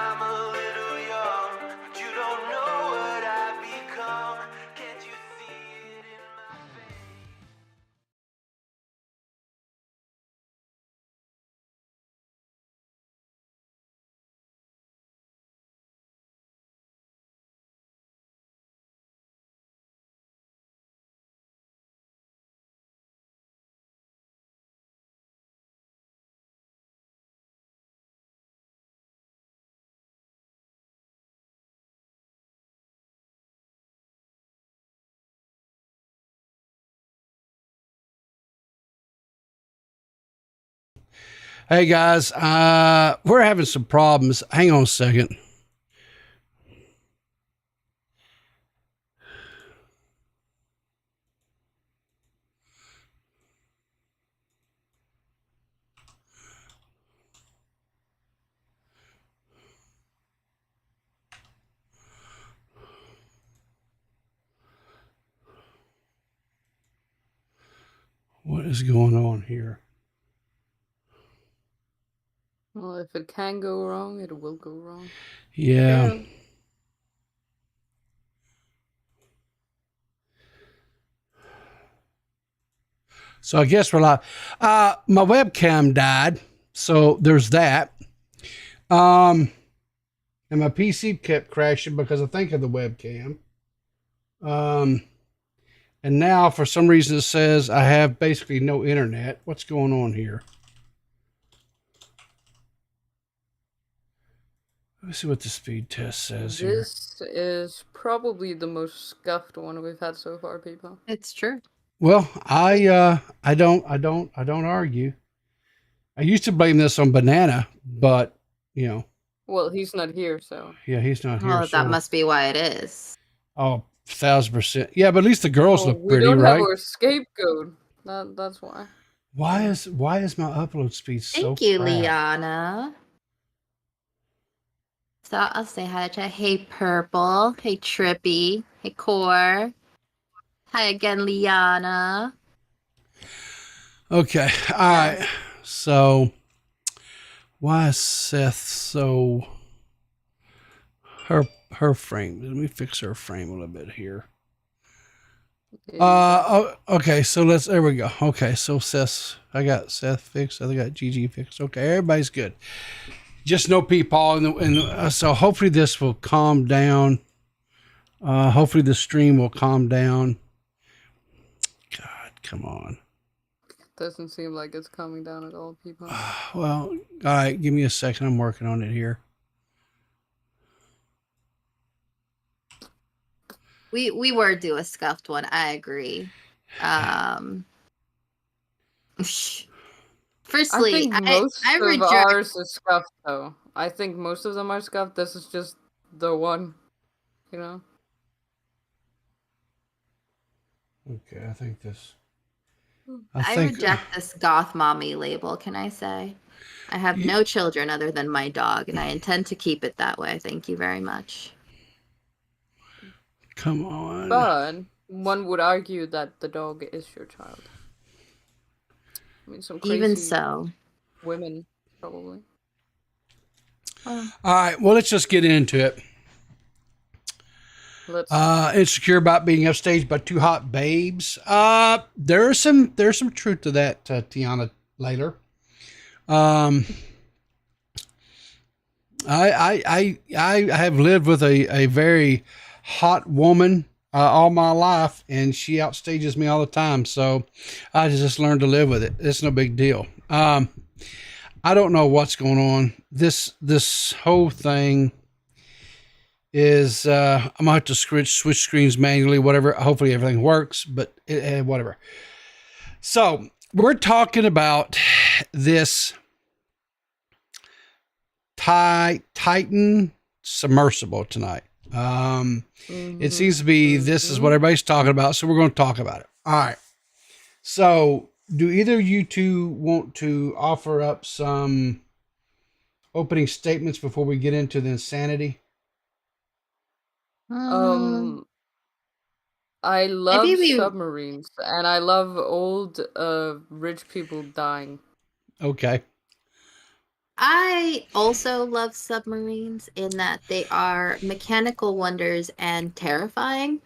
I'm a little young, but you don't know what I've become. Can't you see it in my face? Hey guys, we're having some problems. Hang on a second. What is going on here? Well, if it can go wrong, it will go wrong. Yeah. True. So I guess we're live. My webcam died, so there's that. And my PC kept crashing because I think of the webcam. And now for some reason it says I have basically no internet. What's going on here? Let's see what the speed test says here. This is probably the most scuffed one we've had so far, people. It's true. Well, I don't argue. I used to blame this on Banana, but you know. Well, he's not here, so. Yeah, he's not here. Well, so. that must be why it is. Oh, 1,000%. Yeah, but at least the girls look pretty, we don't right? have our scapegoat. That's why. Why is my upload speed so Thank you, crap? Liana. So I'll say hi to Hey Purple, Hey Trippy, Hey Core. Hi again, Liana. Okay, all right. So, why is Seth so? Her frame. Let me fix her frame a little bit here. Okay, so there we go. Okay, so I got Seth fixed. I got GG fixed. Okay, everybody's good. Just no Peepaw, so hopefully this will calm down. Hopefully the stream will calm down. God, come on. Doesn't seem like it's calming down at all, people. Well, all right, give me a second. I'm working on it here. We were due a scuffed one. I agree. Firstly, I think most I of reject ours is scuffed, though. I think most of them are scuffed. This is just the one, you know. Okay, I think this. I reject this goth mommy label. Can I say? I have no children other than my dog, and I intend to keep it that way. Thank you very much. Come on. But one would argue that the dog is your child. I mean, some crazy Even so, women probably. All right, well, let's just get into it. Insecure about being upstaged by two hot babes. There's some truth to that, Tiana Layler. I have lived with a very hot woman all my life, and she outstages me all the time. So I just learned to live with it. It's no big deal. I don't know what's going on. This whole thing is I'm gonna have to switch screens manually, whatever. Hopefully everything works, but whatever. So we're talking about this Titan submersible tonight. It seems to be this is what everybody's talking about, so we're going to talk about it. All right. So, do either of you two want to offer up some opening statements before we get into the insanity? I love submarines, and I love old rich people dying. Okay. I also love submarines in that they are mechanical wonders and terrifying.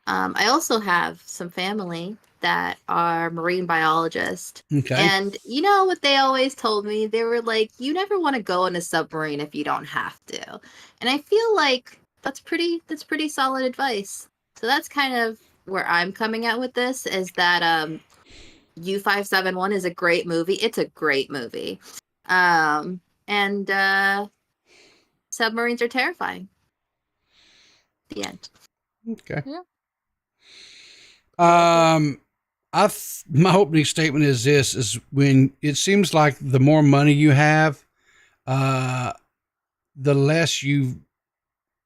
I also have some family that are marine biologists. Okay. And you know what they always told me? They were like, you never want to go in a submarine if you don't have to. And I feel like that's pretty solid advice. So that's kind of where I'm coming at with this, is that U571 is a great movie. It's a great movie. And submarines are terrifying. The end. Okay. Yeah. My opening statement is this: is when it seems like the more money you have, the less you.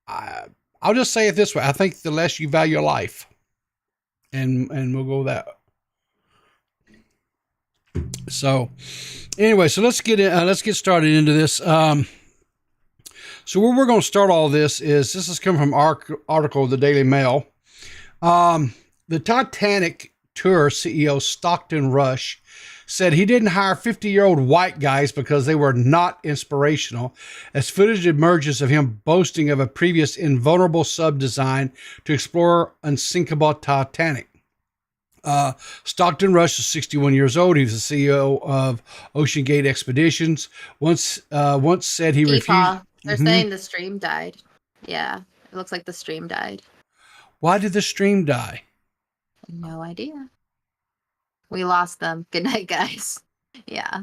I'll just say it this way: I think the less you value life, and we'll go with that. So, anyway, so let's get started into this. So where we're going to start all this is coming from our article of the Daily Mail. The Titanic tour CEO Stockton Rush said he didn't hire 50-year-old white guys because they were not inspirational, as footage emerges of him boasting of a previous invulnerable sub design to explore unsinkable Titanic. Stockton Rush is 61 years old. He was the CEO of Ocean Gate Expeditions. Once said he refused. They're saying the stream died. Yeah, it looks like the stream died. Why did the stream die? No idea. We lost them. Good night, guys. Yeah.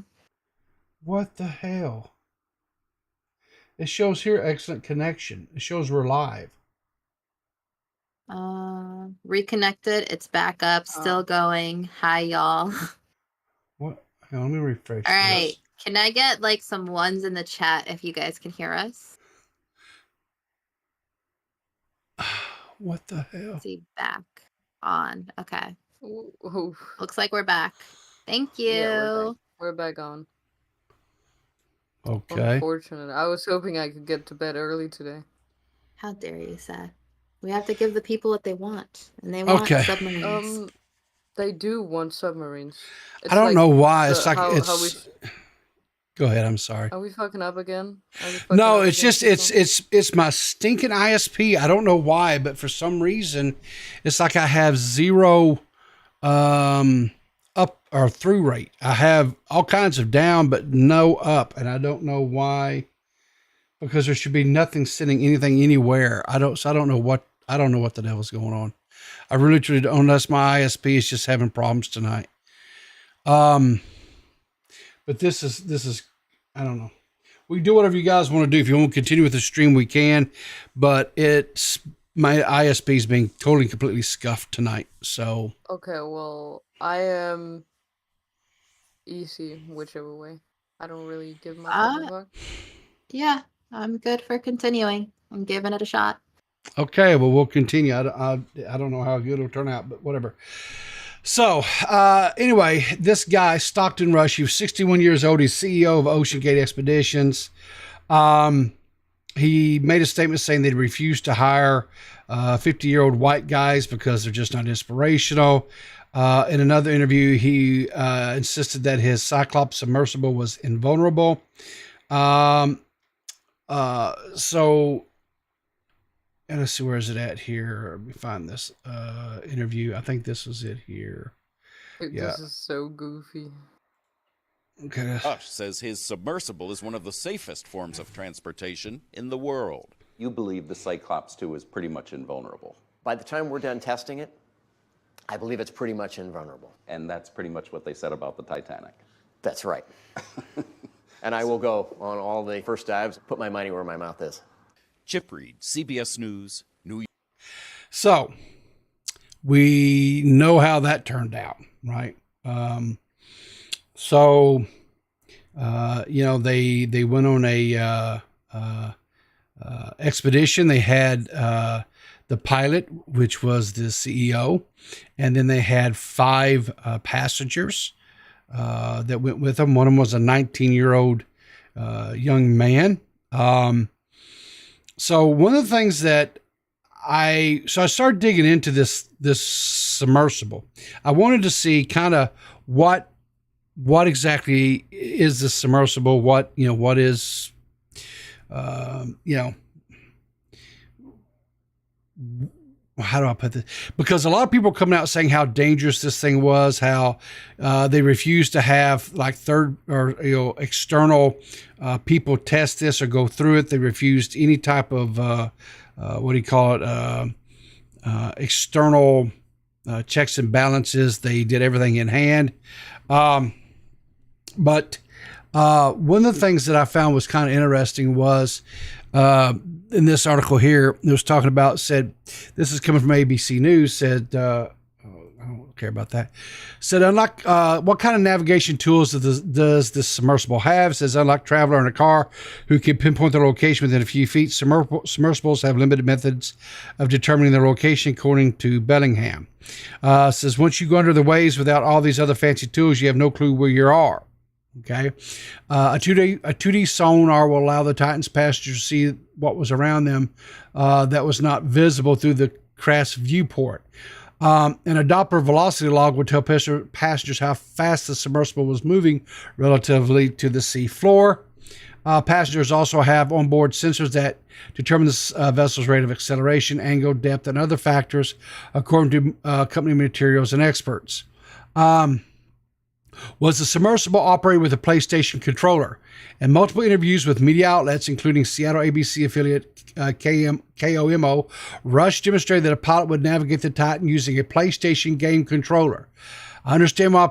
What the hell? It shows here excellent connection. It shows we're live. Reconnected. It's back up. Still going. Hi, y'all. What? Hang on, let me refresh. All right. Can I get like some ones in the chat if you guys can hear us? What the hell? Let's see, back on. Okay. Ooh. Looks like we're back. Thank you. Yeah, we're back on. Okay. Unfortunate. I was hoping I could get to bed early today. How dare you, Seth? We have to give the people what they want, and they want submarines. They do want submarines. It's I don't know why. It's like Go ahead. I'm sorry. Are we fucking up again? No, it's just it's my stinking ISP. I don't know why, but for some reason, it's like I have zero up or through rate. I have all kinds of down, but no up, and I don't know why. Because there should be nothing sending anything anywhere. I don't know what the devil's going on. I really truly don't. Unless my ISP is just having problems tonight. But this is, I don't know. We do whatever you guys want to do. If you want to continue with the stream, we can. But my ISP is being totally, completely scuffed tonight. So. Okay, well, I am easy whichever way. I don't really give much of a fuck. Yeah, I'm good for continuing. I'm giving it a shot. Okay, well, we'll continue. I don't know how good it'll turn out, but whatever. So, anyway, this guy, Stockton Rush, he was 61 years old. He's CEO of Ocean Gate Expeditions. He made a statement saying they'd refuse to hire 50-year-old white guys because they're just not inspirational. In another interview, he insisted that his Cyclops submersible was invulnerable. So, and let's see, where is it at here? Let me find this interview. I think this was it here. This is so goofy. Okay. Rush says his submersible is one of the safest forms of transportation in the world. You believe the Cyclops 2 is pretty much invulnerable. By the time we're done testing it, I believe it's pretty much invulnerable. And that's pretty much what they said about the Titanic. That's right. And I will go on all the first dives, put my money where my mouth is. Chip Reed, CBS News, New York. So, we know how that turned out, right? They went on a expedition. They had the pilot, which was the CEO, and then they had 5 passengers that went with them. One of them was a 19-year-old young man. So one of the things that I started digging into this submersible. I wanted to see kind of what what exactly is the submersible? What is, you know, how do I put this? Because a lot of people are coming out saying how dangerous this thing was, how they refused to have like third or external people test this or go through it. They refused any type of what do you call it? External checks and balances. They did everything in hand. But one of the things that I found was kind of interesting was in this article here, it was talking about, said, this is coming from ABC News, said, I don't care about that, said, unlike, what kind of navigation tools does this submersible have? Says, unlike traveler in a car who can pinpoint their location within a few feet, submersibles have limited methods of determining their location, according to Bellingham. Says, once you go under the waves without all these other fancy tools, you have no clue where you are. Okay. A 2D sonar will allow the Titan's passengers to see what was around them that was not visible through the crash viewport. An Doppler velocity log would tell passengers how fast the submersible was moving relatively to the sea floor. Passengers also have onboard sensors that determine the vessel's rate of acceleration, angle, depth, and other factors, according to company materials and experts. Was the submersible operated with a PlayStation controller? In multiple interviews with media outlets, including Seattle ABC affiliate KOMO, Rush demonstrated that a pilot would navigate the Titan using a PlayStation game controller. I understand why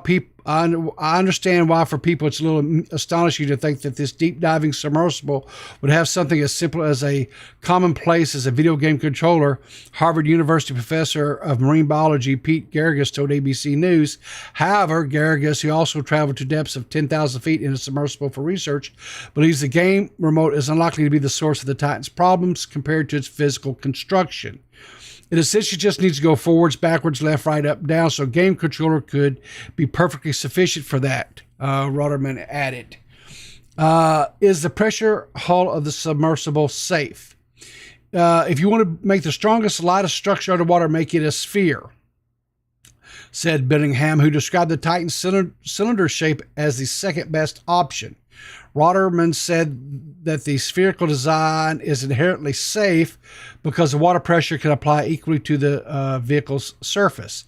for people it's a little astonishing to think that this deep diving submersible would have something as simple as a commonplace as a video game controller. Harvard University professor of marine biology Pete Garrigus told ABC News. However, Garrigus, who also traveled to depths of 10,000 feet in a submersible for research, believes the game remote is unlikely to be the source of the Titan's problems compared to its physical construction. It essentially just needs to go forwards, backwards, left, right, up, down, so a game controller could be perfectly sufficient for that, Rotterman added. Is the pressure hull of the submersible safe? If you want to make the strongest, lightest structure underwater, make it a sphere, said Bellingham, who described the Titan cylinder shape as the second best option. Rotterman said that the spherical design is inherently safe because the water pressure can apply equally to the vehicle's surface.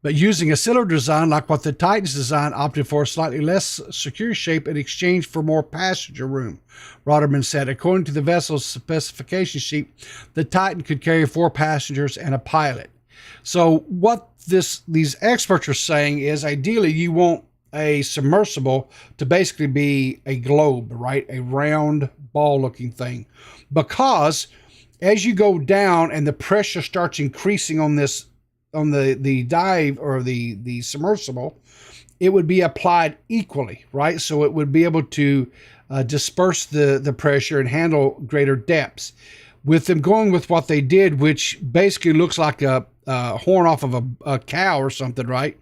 But using a cylinder design like what the Titan's design opted for a slightly less secure shape in exchange for more passenger room, Rotterman said. According to the vessel's specification sheet, the Titan could carry 4 passengers and a pilot. So what these experts are saying is ideally you want a submersible to basically be a globe, right? A round ball looking thing. Because as you go down and the pressure starts increasing on the dive or the submersible, it would be applied equally, right? So it would be able to disperse the pressure and handle greater depths. With them going with what they did, which basically looks like a horn off of a cow or something, right?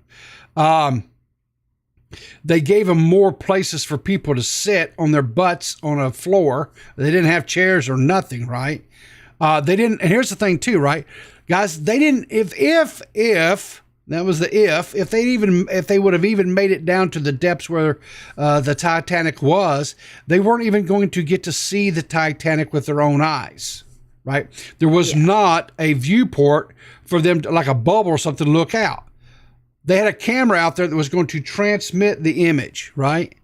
They gave them more places for people to sit on their butts on a floor. They didn't have chairs or nothing, right? They didn't, and here's the thing too, right? Guys, they didn't, if that was the if they would have even made it down to the depths where the Titanic was, they weren't even going to get to see the Titanic with their own eyes, right? There was not a viewport for them to, like a bubble or something, to look out. They had a camera out there that was going to transmit the image, right,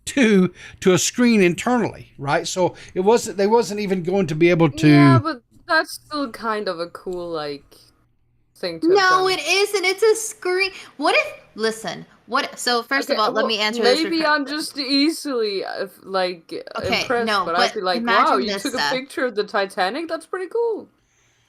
to a screen internally, right? So they wasn't even going to be able to. Yeah, but that's still kind of a cool thing to. No, it isn't. It's a screen. What if? Listen. What? So first of all, let me answer this. Maybe I'm just easily impressed, no, but I'd be like, wow, you took a picture of the Titanic. That's pretty cool.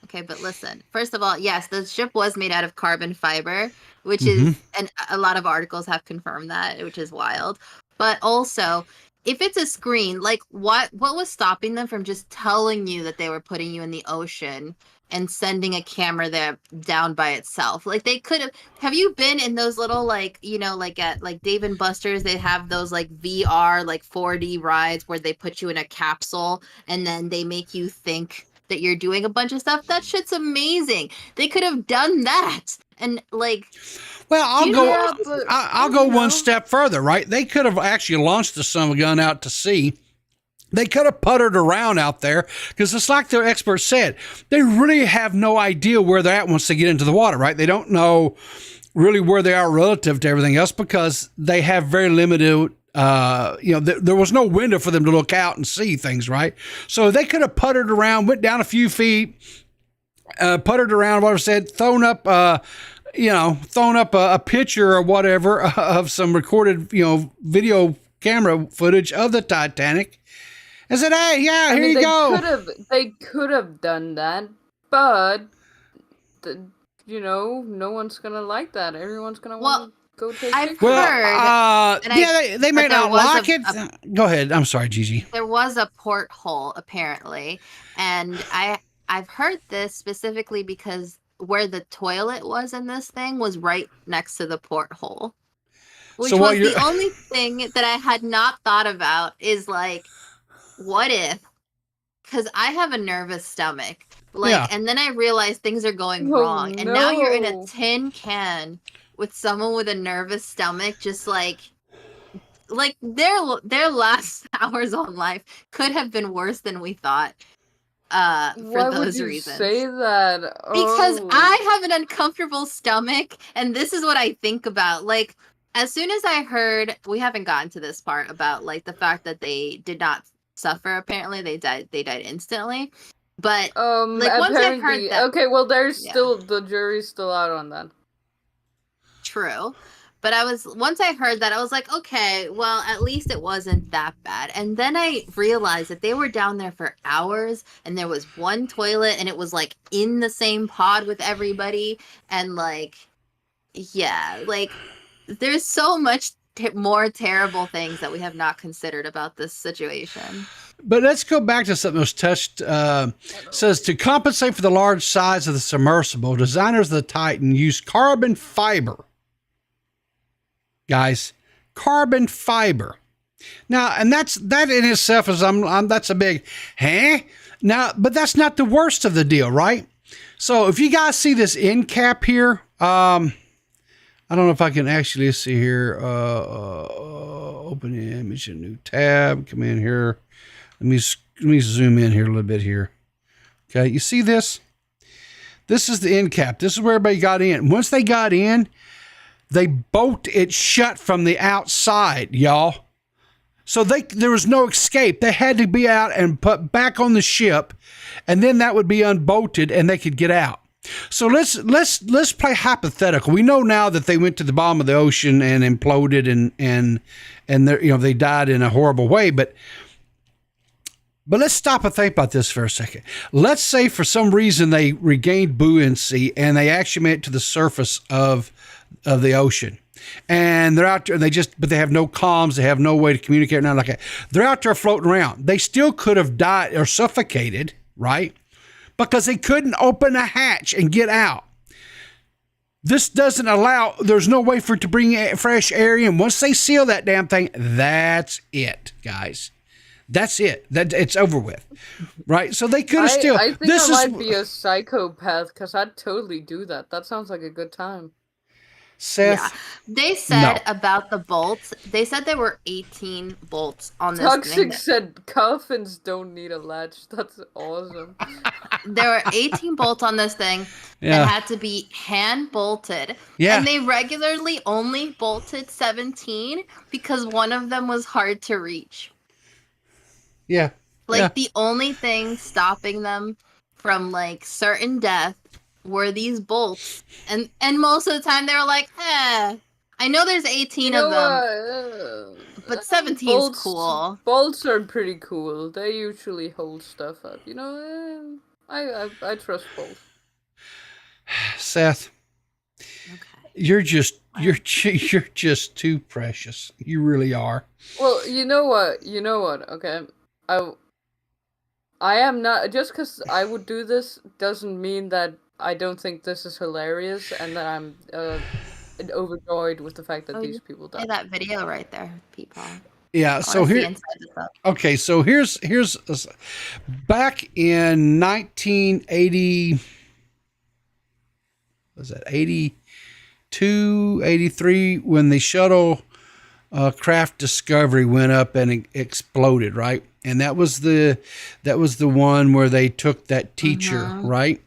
Okay, but listen. First of all, yes, the ship was made out of carbon fiber, which is, and a lot of articles have confirmed that, which is wild. But also, if it's a screen, like what was stopping them from just telling you that they were putting you in the ocean and sending a camera there down by itself? Like they could have you been in those little like at Dave & Buster's, they have those like VR 4D rides where they put you in a capsule and then they make you think that you're doing a bunch of stuff. That shit's amazing. They could have done that. And well, Well, I'll go. Yeah, but, I'll go you know. one step further. Right? They could have actually launched the son gun out to sea. They could have puttered around out there because it's like their experts said. They really have no idea where they're at once they get into the water. Right? They don't know really where they are relative to everything else because they have very limited. There was no window for them to look out and see things. Right? So they could have puttered around, went down a few feet, puttered around. Whatever said, thrown up a picture or whatever of some recorded, video camera footage of the Titanic and said, hey, yeah, here you go. They could have done that, but, no one's going to like that. Everyone's going to want to go take I've pictures. heard. They may not like it. Go ahead. I'm sorry, Gigi. There was a porthole, apparently, and I've heard this specifically because where the toilet was in this thing was right next to the porthole. Which So was the only thing that I had not thought about is like, what if? Because I have a nervous stomach. And then I realized things are going wrong. And now you're in a tin can with someone with a nervous stomach, just like their last hours on life could have been worse than we thought. For Why those would you reasons. say that? Because Oh. I have an uncomfortable stomach, and this is what I think about. Like, as soon as I heard, we haven't gotten to this part about like the fact that they did not suffer. Apparently, they died instantly. But once I heard that, okay, well, the jury's still out on that. True. But once I heard that, I was like, okay, well, at least it wasn't that bad. And then I realized that they were down there for hours and there was one toilet and it was like in the same pod with everybody. And there's so much more terrible things that we have not considered about this situation. But let's go back to something that was touched. Says to compensate for the large size of the submersible, designers of the Titan used carbon fiber. Guys, carbon fiber. Now, and that in itself is that's a big, Now, but that's not the worst of the deal, right? So if you guys see this end cap here, I don't know if I can actually see here. Open image, a new tab. Come in here. Let me zoom in here a little bit here. Okay, you see this? This is the end cap. This is where everybody got in. Once they got in, they bolted it shut from the outside, y'all. So there was no escape. They had to be out and put back on the ship, and then that would be unbolted, and they could get out. So let's play hypothetical. We know now that they went to the bottom of the ocean and imploded, and they died in a horrible way. But let's stop and think about this for a second. Let's say for some reason they regained buoyancy and they actually made it to the surface of the ocean, and they're out there. But they have no comms. They have no way to communicate. Nothing like that. They're out there floating around. They still could have died or suffocated, right? Because they couldn't open a hatch and get out. This doesn't allow. There's no way for it to bring fresh air in. Once they seal that damn thing, that's it, guys. That's it. It's over with, right? So they could have still. I think I might be a psychopath because I'd totally do that. That sounds like a good time. Seth, yeah. They said about the bolts. They said there were 18 bolts on this Toxic thing. said coffins don't need a latch. That's awesome. There were 18 bolts on this thing that had to be hand bolted. Yeah. And they regularly only bolted 17 because one of them was hard to reach. Yeah. The only thing stopping them from certain death were these bolts. And most of the time they were like, I know there's 18 of them. But 17 is cool. Bolts are pretty cool. They usually hold stuff up. I trust bolts. Seth, you're just too precious. You really are. Well, you know what? Okay, I am not, just because I would do this doesn't mean that I don't think this is hilarious and that I'm overjoyed with the fact that these people died. That video right there, people. Yeah, so here. Okay, so here's back in 1980. Was that 82, 83 when the shuttle craft Discovery went up and it exploded, right? And that was the one where they took that teacher, right?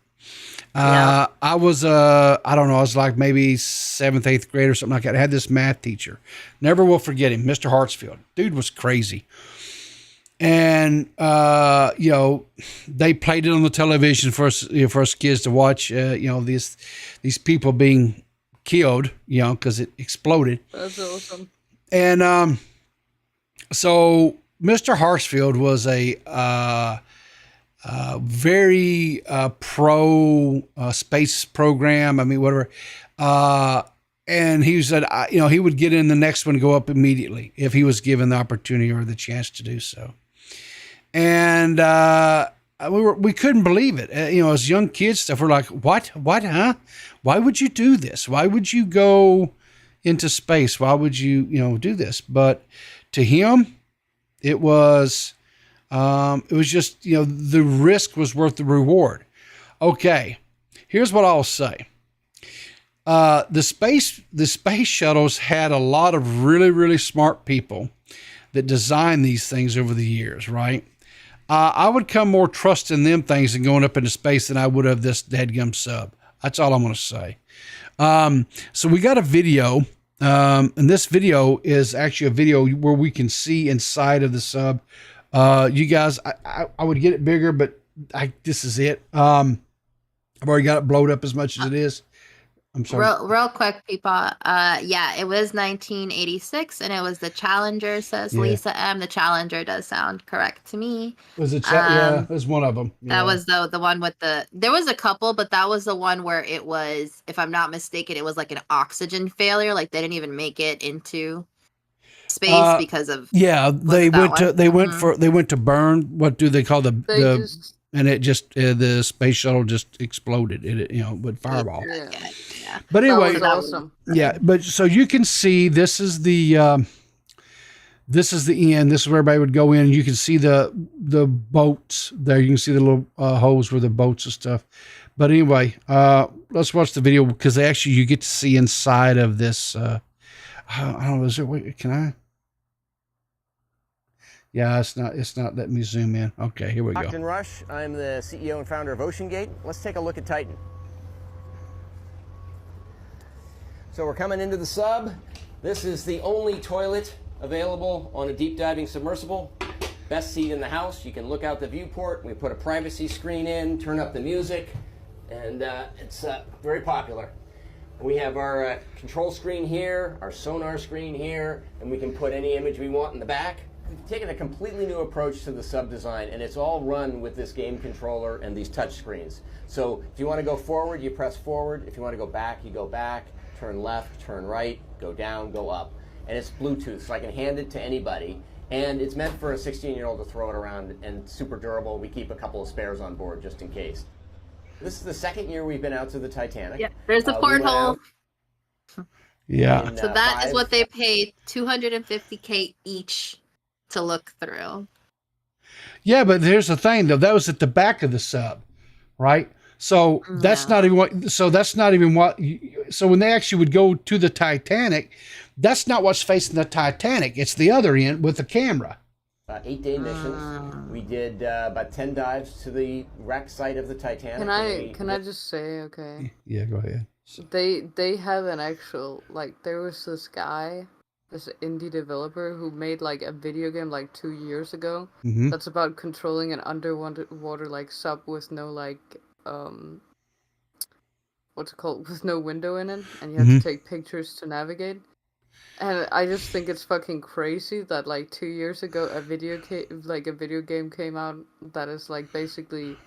Yeah. I was I don't know, I was like maybe 7th, 8th grade or something like that. I had this math teacher. Never will forget him, Mr. Hartsfield. Dude was crazy. And you know, they played it on the television for us, you know, for us kids to watch. You know, these people being killed, you know, because it exploded. That's awesome. And so Mr. Hartsfield was a very pro space program. I mean, whatever. And he said, you know, he would get in the next one and go up immediately if he was given the opportunity or the chance to do so. And we couldn't believe it. You know, as young kids stuff, we're like, what, huh? Why would you do this? Why would you go into space? Why would you, you know, do this? But to him, it was just, you know, the risk was worth the reward. Okay, here's what I'll say. The space shuttles had a lot of really, really smart people that designed these things over the years, right? I would come more trust in them things than going up into space than I would have this deadgum sub. That's all I'm going to say. So we got a video, and this video is actually a video where we can see inside of the sub. You guys, I would get it bigger, but this is it. I've already got it blowed up as much as it is. I'm sorry. Real quick, people. Yeah, it was 1986, and it was the Challenger. Says Lisa M. The Challenger does sound correct to me. Was it? Yeah, it was one of them. That was the one with the. There was a couple, but that was the one where it was, if I'm not mistaken, it was like an oxygen failure. Like they didn't even make it into space because of. Yeah, they went to burn. What do they call and it just the space shuttle just exploded. It you know with fireball. Yeah. But anyway, That was awesome. Yeah. But so you can see this is the end. This is where everybody would go in. You can see the boats there. You can see the little holes where the boats and stuff. But anyway, let's watch the video because you get to see inside of this. I don't know. Is there? Can I? Yeah, it's not letting me zoom in. Okay, here we go. Captain Rush, I'm the CEO and founder of OceanGate. Let's take a look at Titan. So we're coming into the sub. This is the only toilet available on a deep diving submersible. Best seat in the house. You can look out the viewport. We put a privacy screen in, turn up the music, and it's very popular. We have our control screen here, our sonar screen here, and we can put any image we want in the back. We've taken a completely new approach to the sub design, and it's all run with this game controller and these touch screens. So if you want to go forward, you press forward. If you want to go back, you go back. Turn left, turn right, go down, go up. And it's Bluetooth, so I can hand it to anybody. And it's meant for a 16-year-old to throw it around, and super durable. We keep a couple of spares on board just in case. This is the second year we've been out to the Titanic. Yeah, there's the porthole. Yeah. So that is what they paid, $250K each to look through. Yeah, but here's the thing though. That was at the back of the sub, right? So that's not even what. So that's not even what. So when they actually would go to the Titanic, that's not what's facing the Titanic. It's the other end with the camera. 8-day missions. We did about 10 dives to the wreck site of the Titanic. Can I just say, okay? Yeah, go ahead. They have an actual, like, there was this guy, this indie developer who made like a video game like 2 years ago that's about controlling an underwater like sub with no like what's it called, with no window in it, and you have to take pictures to navigate. And I just think it's fucking crazy that like 2 years ago a video game came out that is like basically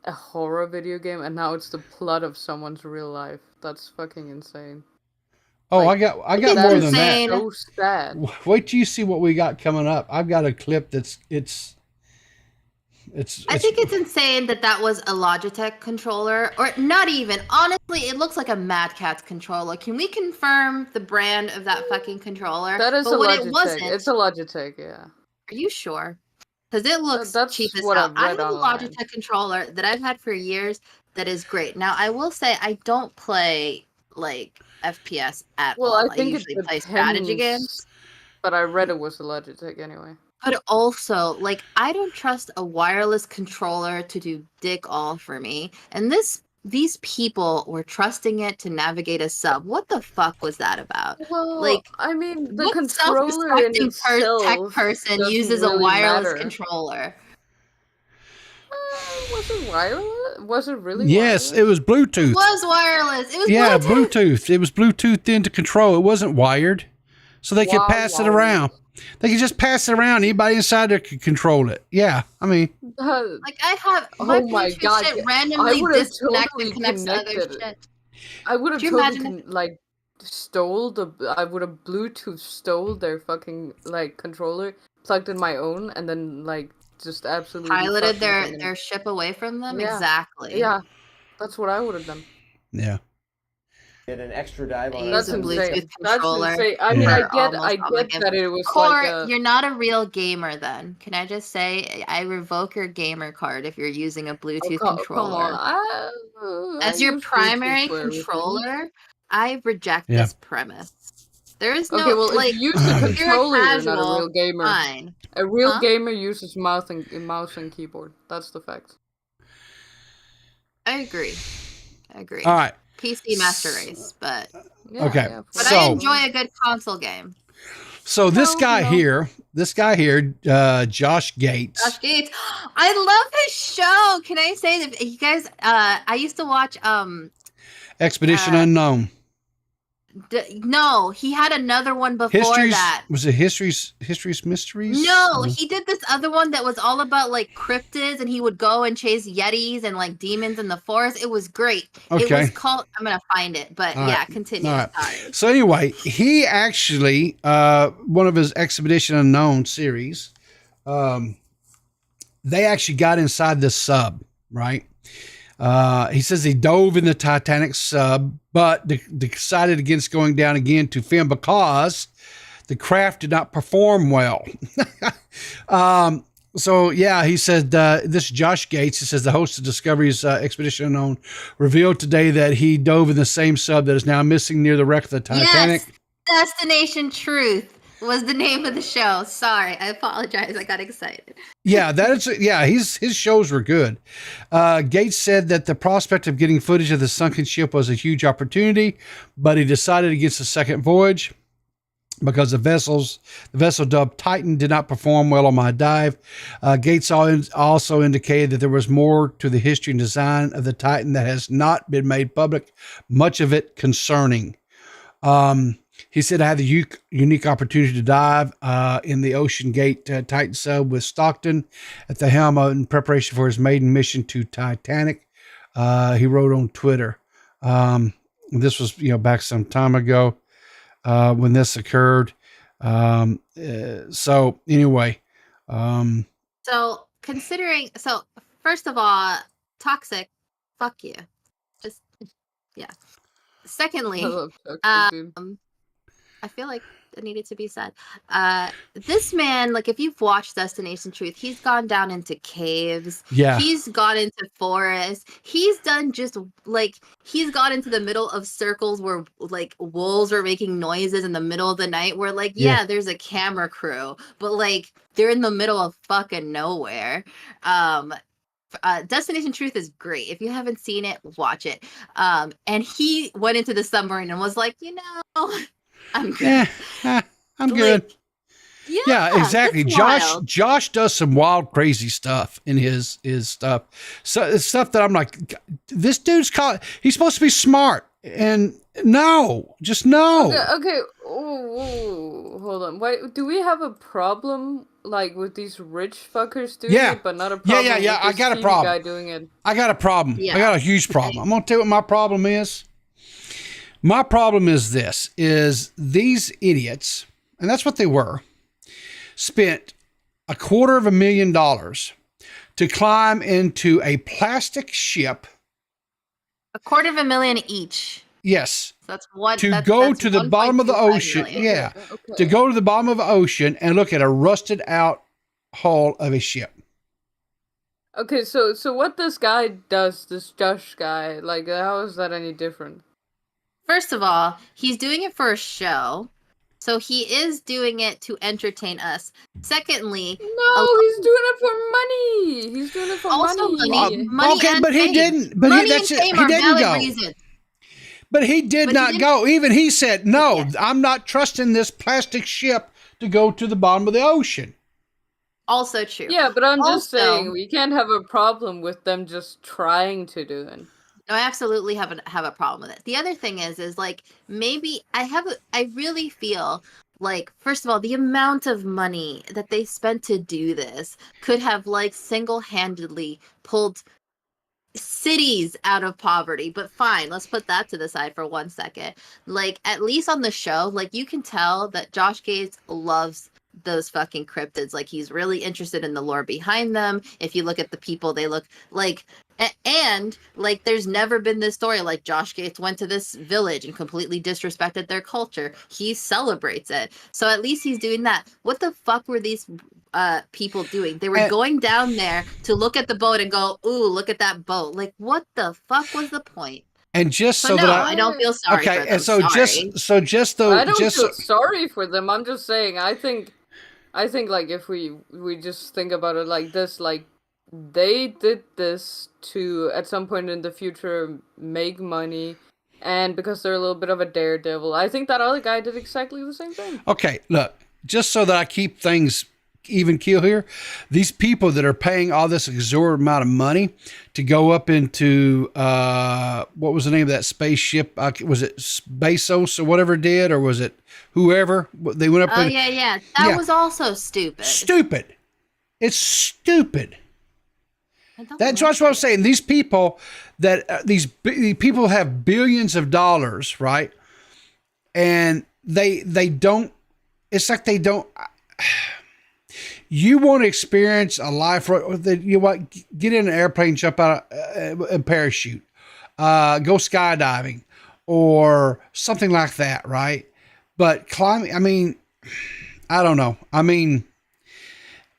a horror video game, and now it's the plot of someone's real life. That's fucking insane. Oh, like, I got more than that. So sad. Wait till you see what we got coming up. I've got a clip that's I think it's insane that was a Logitech controller, or not even. Honestly, it looks like a Mad Catz controller. Can we confirm the brand of that fucking controller? That is a Logitech. It wasn't, it's a Logitech, yeah. Are you sure? Because it looks That's cheap as what hell. I I've have read a online. Logitech controller that I've had for years that is great. Now, I will say I don't play like FPS at Well, all. I think it usually play strategy games. depends, but I read it was a Logitech anyway. But also, like, I don't trust a wireless controller to do dick all for me. And these people were trusting it to navigate a sub. What the fuck was that about? Well, Like, I mean, the what controller in self-respecting tech itself person doesn't uses a really wireless matter. controller? Was it wireless? Was it really Yes, wireless? it was Bluetooth. It was wireless. It was Yeah, Bluetooth. Bluetooth. It was Bluetooth into control. It wasn't wired. So they could Wow, pass it wow. around. They could just pass it around. Anybody inside there could control it. Yeah, I mean, Like, I have Oh my my Patriot God, shit I randomly would've disconnects totally and connects to other connected it. shit. I would have Could you totally imagine I would have Bluetooth stole their fucking like controller, plugged in my own, and then like just absolutely Piloted fucking thing their ship away from them? Yeah. Exactly. Yeah, that's what I would have done. yeah. Did an extra dive on Use That's a it. Bluetooth insane. controller. That's insane. I mean, Yeah. I get Almost all my games. that it was Core, like a. you're not a real gamer then. Can I just say I revoke your gamer card if you're using a Bluetooth Come controller. on, As your primary controller, I reject Yeah. this premise. There is no Okay, well, like if you use the if you're a controller, you're not a casual, real gamer. fine. A real Huh? gamer uses mouse and keyboard. That's the fact. I agree. All right. PC Master Race, but Yeah, Okay, yeah, but So- I enjoy a good console game. So this No, guy no. here, Josh Gates. Josh Gates. I love his show. Can I say that you guys I used to watch Expedition Unknown. no, he had another one before that. Was it History's Mysteries? No, he did this other one that was all about like cryptids and he would go and chase yetis and like demons in the forest. It was great. It Okay. was called I'm gonna find it, but All yeah, right. continue. All right. Sorry. So anyway, he actually one of his Expedition Unknown series, they actually got inside the sub, right? He says he dove in the Titanic sub, but decided against going down again to film because the craft did not perform well. So yeah, he said, this is Josh Gates. He says the host of Discovery's Expedition Unknown revealed today that he dove in the same sub that is now missing near the wreck of the Titanic. Yes, Destination Truth was the name of the show. Sorry, I apologize. I got excited. Yeah, his shows were good. Gates said that the prospect of getting footage of the sunken ship was a huge opportunity, but he decided against the second voyage because the vessel dubbed Titan did not perform well on my dive. Gates also indicated that there was more to the history and design of the Titan that has not been made public, much of it concerning. He said, I had the unique opportunity to dive in the Ocean Gate Titan sub with Stockton at the helm in preparation for his maiden mission to Titanic. He wrote on Twitter. This was, back some time ago when this occurred. So anyway. So first of all, toxic, fuck you. Just yeah. Secondly, I love Toxic, dude. I feel like it needed to be said. This man, like if you've watched Destination Truth, he's gone down into caves. Yeah. He's gone into forests. He's done he's got into the middle of circles where like wolves were making noises in the middle of the night where like, yeah, there's a camera crew, but like they're in the middle of fucking nowhere. Destination Truth is great. If you haven't seen it, watch it. And he went into the submarine and was like, I'm good. I'm good. Yeah, exactly. it's Josh wild. Josh does some wild, crazy stuff in his stuff. So it's stuff that I'm like, this dude's he's supposed to be smart, and no. Okay. Ooh, hold on. Wait, do we have a problem like with these rich fuckers doing it, but not a problem? Yeah. with I this got a TV problem. Guy doing it. I got a problem. Yeah. I got a huge problem. I'm gonna tell you what my problem is. My problem is these idiots, and that's what they were, spent $250,000 to climb into a plastic ship. $250,000 each. Yes. That's what To go to the bottom of the 1.25 ocean. million. Yeah. Okay. To go to the bottom of the ocean and look at a rusted out hull of a ship. Okay, so what this guy does, this Josh guy, like, how is that any different? First of all, he's doing it for a show. So he is doing it to entertain us. Secondly, No, he's doing it for money. He's doing it for also money. money okay, and but fame. he didn't. But money that's and it. fame He are didn't valid go. reasons. But he did But he not didn't- go. Even he said, "No, Yeah. I'm not trusting this plastic ship to go to the bottom of the ocean." Also true. Yeah, but I'm just Also- saying we can't have a problem with them just trying to do it. No, I absolutely have a problem with it. The other thing is like maybe I really feel like, first of all, the amount of money that they spent to do this could have like single-handedly pulled cities out of poverty. But fine, let's put that to the side for 1 second. Like, at least on the show, like, you can tell that Josh Gates loves those fucking cryptids. Like, he's really interested in the lore behind them. If you look at the people, they look like, and like, there's never been this story like Josh Gates went to this village and completely disrespected their culture. He celebrates it. So at least he's doing that. What the fuck were these people doing? They were going down there to look at the boat and go, ooh, look at that boat. Like, what the fuck was the point? And just so no, that I don't feel sorry okay, for them. and so Sorry. just though, I don't just feel sorry for them. I'm just saying. I think like if we just think about it like this, like they did this to at some point in the future make money, and because they're a little bit of a daredevil, I think that other guy did exactly the same thing. okay, look, just so that I keep things even keel here, these people that are paying all this exorbitant amount of money to go up into what was the name of that spaceship? Was it Bezos or whatever it did, or was it whoever? They went up. Oh yeah. That was also stupid. Stupid. It's stupid. That's like what I'm saying. These people that these people have billions of dollars, right? And they don't. It's like they don't. You want to experience a life? You what? Get in an airplane, jump out a parachute, go skydiving, or something like that, right? But climbing. I mean, I don't know. I mean,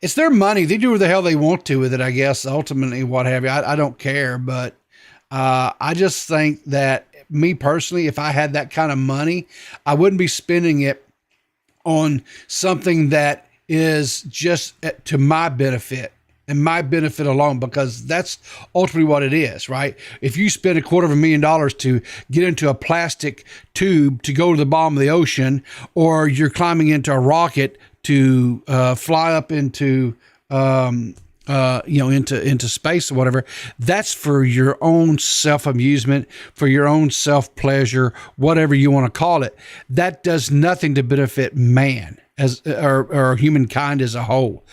it's their money. They do what the hell they want to with it, I guess, ultimately, what have you. I don't care. But I just think that me personally, if I had that kind of money, I wouldn't be spending it on something that is just to my benefit and my benefit alone, because that's ultimately what it is, right? If you spend $250,000 to get into a plastic tube to go to the bottom of the ocean, or you're climbing into a rocket to fly up into into space or whatever, that's for your own self-amusement, for your own self-pleasure, whatever you want to call it. That does nothing to benefit man or humankind as a whole.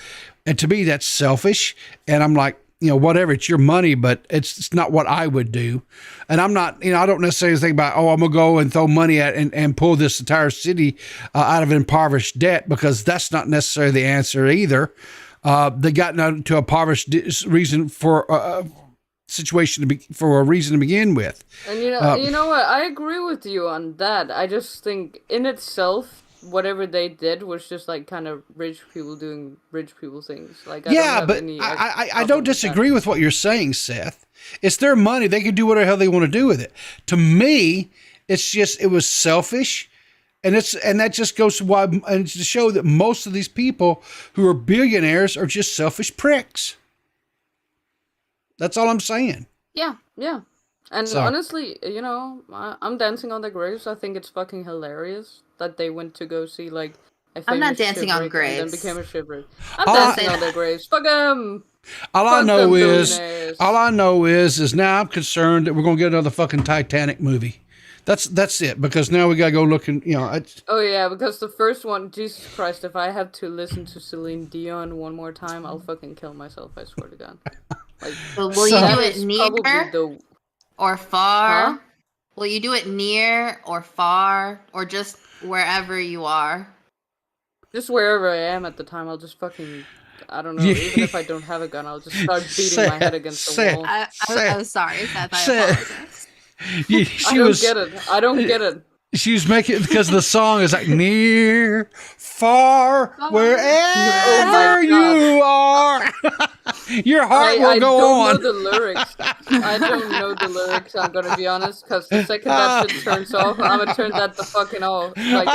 And to me, that's selfish. And I'm like, whatever, it's your money, but it's not what I would do. And I'm not, I don't necessarily think about, I'm going to go and throw money at and pull this entire city out of impoverished debt, because that's not necessarily the answer either. They got into a impoverished reason for situation for a reason to begin with. And you know what? I agree with you on that. I just think in itself, whatever they did was just like kind of rich people doing rich people things. Like, I don't disagree with what you're saying, Seth. It's their money. They can do whatever the hell they want to do with it. To me, it was selfish. And that just goes to show that most of these people who are billionaires are just selfish pricks. That's all I'm saying. Yeah. And honestly, I'm dancing on the graves. I think it's fucking hilarious that they went to go see like a famous I'm not dancing on shipwreck graves. and then became a shipwreck. I'm dancing on their graves. Fuck them. All I know is now I'm concerned that we're gonna get another fucking Titanic movie. That's it, because now we gotta go looking. Oh yeah, because the first one, Jesus Christ! If I have to listen to Celine Dion one more time, I'll fucking kill myself. I swear to God. Like, but will you do it near or far? Huh? Will you do it near or far, or just wherever you are? Just wherever I am at the time. I'll just fucking, I don't know. Even if I don't have a gun, I'll just start beating my head against the wall. I'm sorry, Seth. I apologize. I don't get it. She was making because the song is like near, far, wherever you are. Your heart will go on. I don't know the lyrics. I don't know the lyrics. I'm gonna be honest, because the second that shit turns off, I'm gonna turn that the fucking off. Like,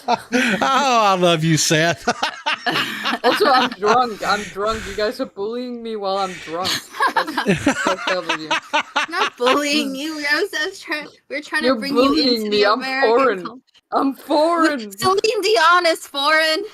Oh, I love you, Seth. also, I'm drunk. I'm drunk. You guys are bullying me while I'm drunk. That's fucked up of you. Not bullying you. We're trying You're to bring you bullying into me. the I'm American foreign. culture. I'm foreign. Celine Dion is foreign.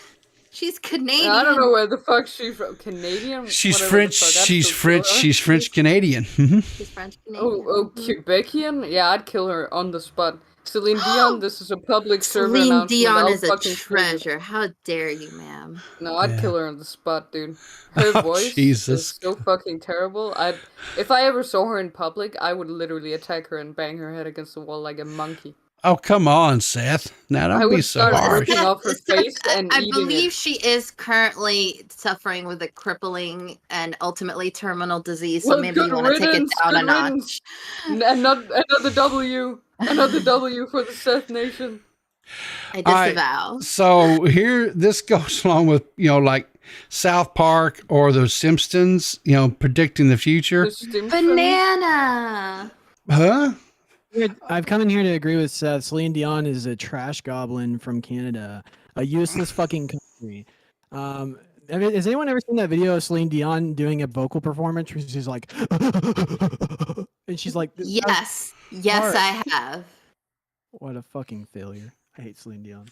She's Canadian. I don't know where the fuck she's from. Canadian? She's Whatever French. the fuck, I'd She's still French. kill her. She's French Canadian. Mhm. She's French Canadian. Oh, Quebecian? Yeah, I'd kill her on the spot. Celine Dion, this is a public server Celine announcement. Dion I'll is a fucking kill you. treasure. How dare you, ma'am? No, I'd Yeah. kill her on the spot, dude. Her Oh, voice Jesus. is so fucking terrible. If I ever saw her in public, I would literally attack her and bang her head against the wall like a monkey. Oh, come on, Seth. Now I don't be would so start harsh. ripping off her face and I eating believe it. she is currently suffering with a crippling and ultimately terminal disease, so Well, maybe good you want to take it riddance, down a good notch. riddance. And not another W. Another W for the Seth Nation. I All right. disavow. So here, this goes along with, like South Park or the Simpsons, predicting the future. The Stimson. Banana. Huh? I've come in here to agree with Seth. Celine Dion is a trash goblin from Canada, a useless fucking country. Has anyone ever seen that video of Celine Dion doing a vocal performance where she's like, and she's like, Yes. Yes, Art. I have. what a fucking failure. I hate Celine Dion.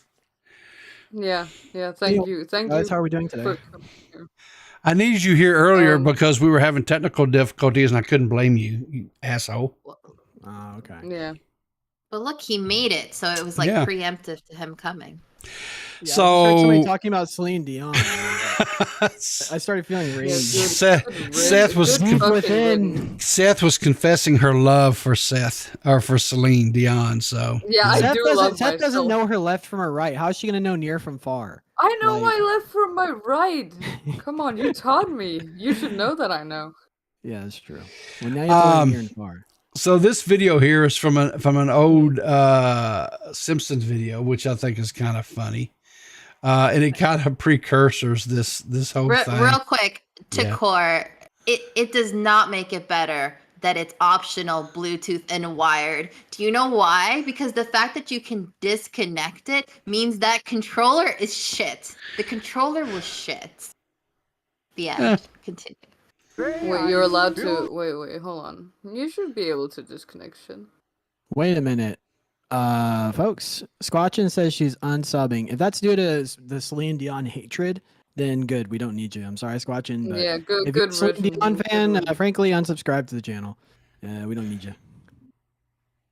Yeah, thank you. Thank Guys, you. how are we doing today? for- I needed you here earlier Um, because we were having technical difficulties and I couldn't blame you, you asshole. Oh, okay. Yeah. But look, he made it, so it was like Yeah. preemptive to him coming. Yeah, I just heard somebody So talking about Celine Dion. I started feeling rage. Seth was Good fucking within. riddance. Seth was confessing her love for for Celine Dion. So Yeah, I Seth do doesn't, love Seth doesn't myself. know her left from her right. How is she gonna know near from far? I know like- my left from my right. Come on, you taught me. You should know that I know. Yeah, that's true. Well, now you have to learn near and far. So this video here is from an old Simpsons video, which I think is kind of funny, and it kind of precursors this whole thing. Real quick, to Yeah. core, it does not make it better that it's optional Bluetooth and wired. Do you know why? Because the fact that you can disconnect it means that controller is shit. The controller was shit. The end. Eh. Continue. Wait, you're allowed to. Wait, hold on. You should be able to disconnect shit. Wait a minute. Folks, Squatchin says she's unsubbing. If that's due to the Celine Dion hatred, then good. We don't need you. I'm sorry, Squatchin. But Yeah, good. if you're a Good. Celine riddance, Dion good fan, riddance. frankly, unsubscribe to the channel. We don't need you.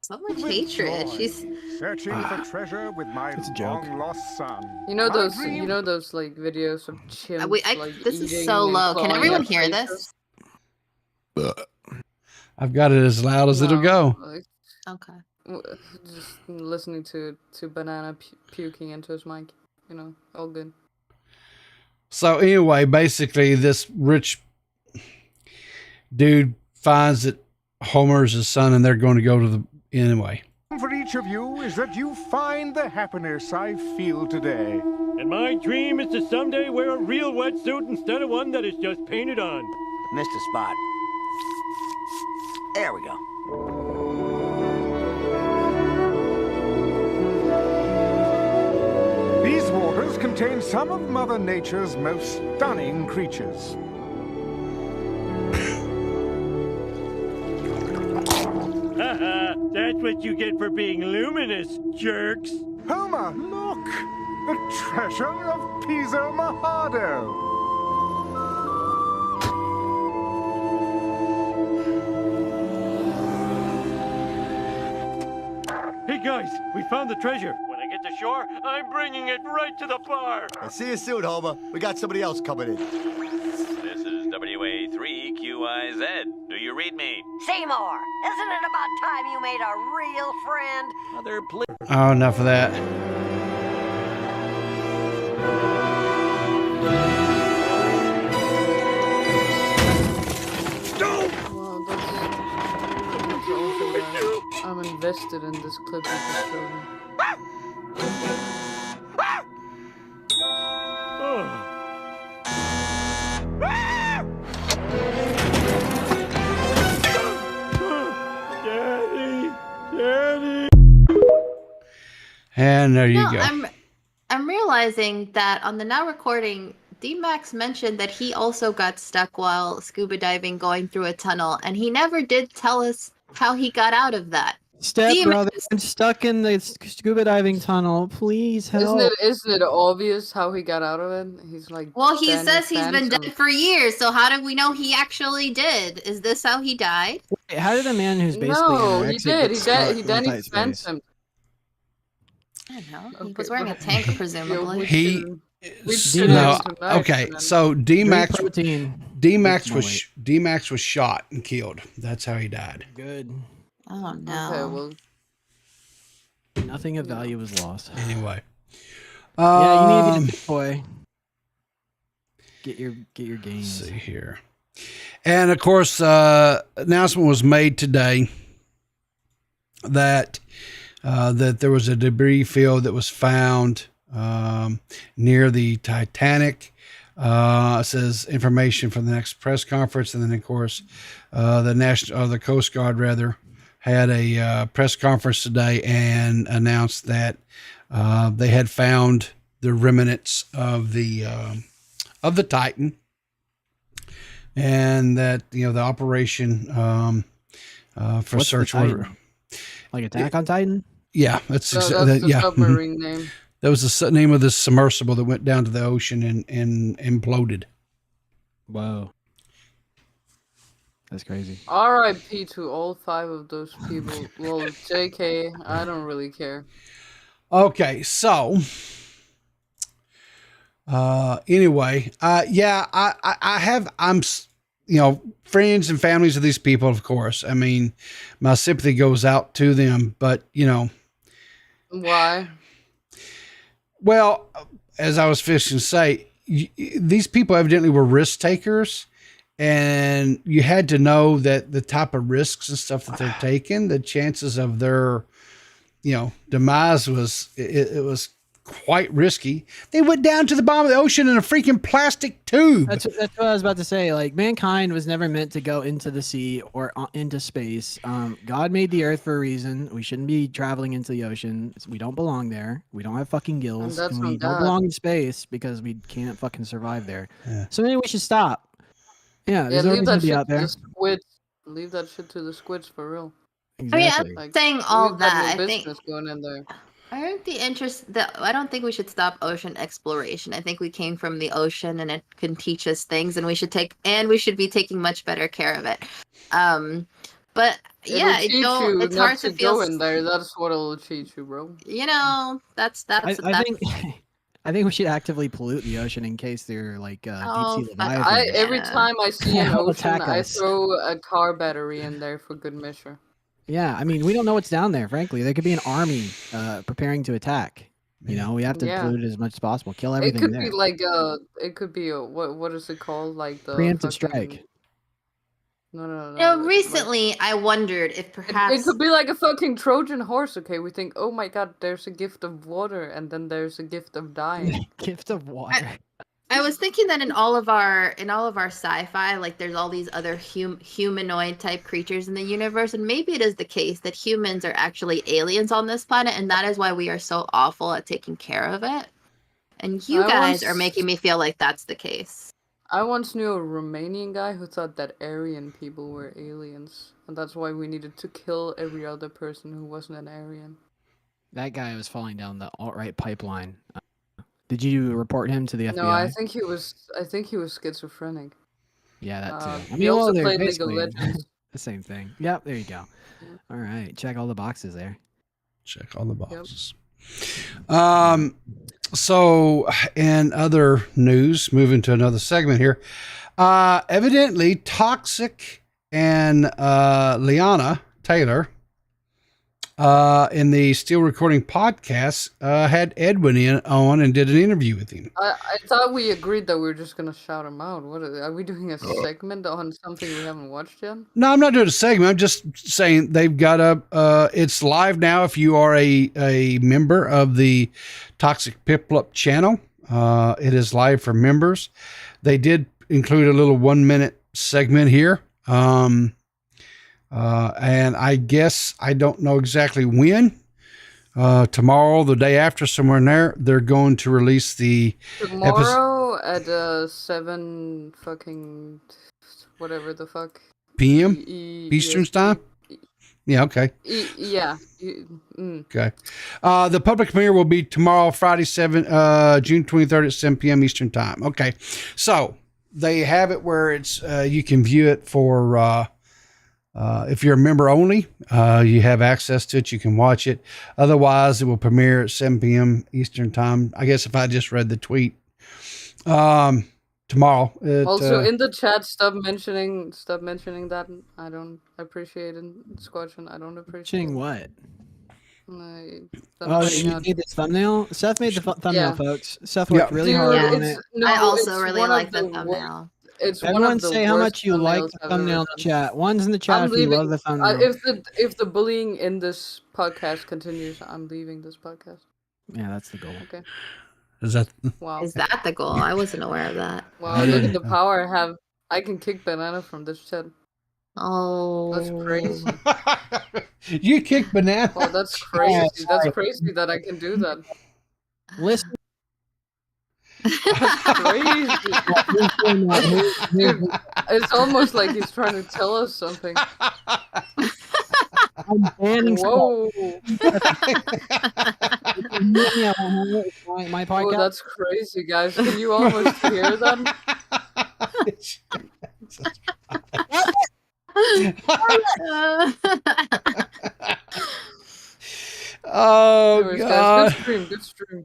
So much hatred. She's Searching for treasure with my It's a joke. long lost son. You know My those. dream- You know those like videos of chimps. like, this is eating so and low. Can clawing everyone at hear faces? this? I've got it as loud as it'll No, go. like, Okay. just listening to Banana puking into his mic. All good. So anyway, basically, this rich dude finds that Homer's his son, and they're going to go to the anyway. For each of you is that you find the happiness I feel today. And my dream is to someday wear a real wetsuit instead of one that is just painted on. Missed a spot. There we go. These waters contain some of Mother Nature's most stunning creatures. Haha, that's what you get for being luminous, jerks. Homer, look! The treasure of Piso Mojado! Hey guys, we found the treasure. When I get to shore, I'm bringing it right to the bar. I'll see you soon, Homer. We got somebody else coming in. This is WA3QIZ. Do you read me? Seymour, isn't it about time you made a real friend? Mother, please. Oh, enough of that. Wow, that's also I'm invested in this clip you just showed me. And there you go. I'm realizing that on the now recording, DMax mentioned that he also got stuck while scuba diving going through a tunnel, and he never did tell us how he got out of that. Step brother, I'm stuck in the scuba diving tunnel. Please help. Isn't it obvious how he got out of it? He's like, Well, he Danny says he's been Phantom. dead for years, so how do we know he actually did? Is this how he died? Wait, how did a man who's basically No, anorexic he did. get stuck He in Danny tight space? Phantom. I don't know. He was wearing a tank, presumably. Okay, so DMax was shot and killed. That's how he died. Good. Oh no. Okay, well, nothing of value was lost. Anyway. Yeah, you need to be a big boy. Get your gains. Let's see here. And of course, announcement was made today that that there was a debris field that was found near the Titanic. It says information from the next press conference, and then of course, the Coast Guard had a press conference today and announced that they had found the remnants of the Titan, and that the operation for What's search the Titan? Like Attack on Titan. Yeah, that's that's the submarine name. That was the name of the submersible that went down to the ocean and imploded. Whoa. That's crazy. R.I.P. to all 5 of those people. Well, JK, I don't really care. Okay, so anyway, I'm friends and families of these people, of course. I mean, my sympathy goes out to them, but why? Well, as I was fixing to say, these people evidently were risk takers, and you had to know that the type of risks and stuff that they're taking, the chances of their, demise was quite risky. They went down to the bottom of the ocean in a freaking plastic tube. That's what I was about to say. Like, mankind was never meant to go into the sea or into space. God made the earth for a reason. We shouldn't be traveling into the ocean. We don't belong there. We don't have fucking gills. And we don't belong in space because we can't fucking survive there. Yeah. So maybe we should stop. Yeah, there's no leave reason that to be shit out there. to the squids. Leave that shit to the squids for real. Exactly. I mean, I'm saying all we've got that. no I think business going in there. I don't think we should stop ocean exploration. I think we came from the ocean and it can teach us things, and we should be taking much better care of it. But yeah, it's hard to feel go in there. That's what it'll teach you, bro. That's I think we should actively pollute the ocean in case they're like deep sea leviathans. Every time I see an They'll ocean, attack I us. throw a car battery in there for good measure. Yeah, I mean, we don't know what's down there, frankly. There could be an army preparing to attack. We have to pollute it as much as possible. Kill everything It could there. be like it could be what is it called? Like the Preemptive strike. No. Recently, I wondered if perhaps it could be like a fucking Trojan horse. Okay, we think, oh my god, there's a gift of water, and then there's a gift of dying. Gift of water. I was thinking that in all of our sci-fi, like there's all these other humanoid type creatures in the universe, and maybe it is the case that humans are actually aliens on this planet, and that is why we are so awful at taking care of it. And you guys are making me feel like that's the case. I once knew a Romanian guy who thought that Aryan people were aliens, and that's why we needed to kill every other person who wasn't an Aryan. That guy was falling down the alt-right pipeline. Did you report him to the FBI? No, I think he was schizophrenic. Yeah, that too. I He mean, also they're played League of basically Legends. the same thing. Yep, there you go. All right, check all the boxes there. Check all the boxes. So, in other news, moving to another segment here, evidently Toxic and Liana Taylor in the Steel Recording podcast had Edwin on and did an interview with him. I thought we agreed that we were just gonna shout him out. What are we doing a segment on something we haven't watched yet? No, I'm not doing a segment. I'm just saying they've got it's live now. If you are a member of the Toxic Piplup channel, it is live for members. They did include a little 1-minute segment here. And I guess I don't know exactly when, tomorrow, the day after, somewhere in there, they're going to release the Tomorrow at 7 fucking whatever the fuck PM Eastern time. Yeah, okay. Yeah. Okay. The public premiere will be tomorrow, Friday, June 23rd at 7 p.m. Eastern time. Okay. So they have it where it's you can view it for if you're a member only, you have access to it. You can watch it. Otherwise, it will premiere at 7 p.m. Eastern time. I guess if I just read the tweet. Tomorrow. Also in the chat, stop mentioning that. I don't appreciate it, Squatchin. I don't appreciate what? You made this thumbnail? Seth made the thumbnail, folks. Seth worked really hard on it. I also really like the thumbnail. Everyone say how much you like the thumbnail in the chat. One's in the chat if you love the thumbnail. If the bullying in this podcast continues, I'm leaving this podcast. Yeah, that's the goal. Okay. Is that the goal? I wasn't aware of that. Wow, look at the power I have. I can kick Banana from this chat. Oh, that's crazy. You kick Banana? Oh, that's crazy. That's crazy that I can do that. Listen. Crazy. Dude, it's almost like he's trying to tell us something. I'm banning Whoa. my podcast. Oh, that's crazy, guys. Can you almost hear that? Oh, anyways, God. Guys, good stream.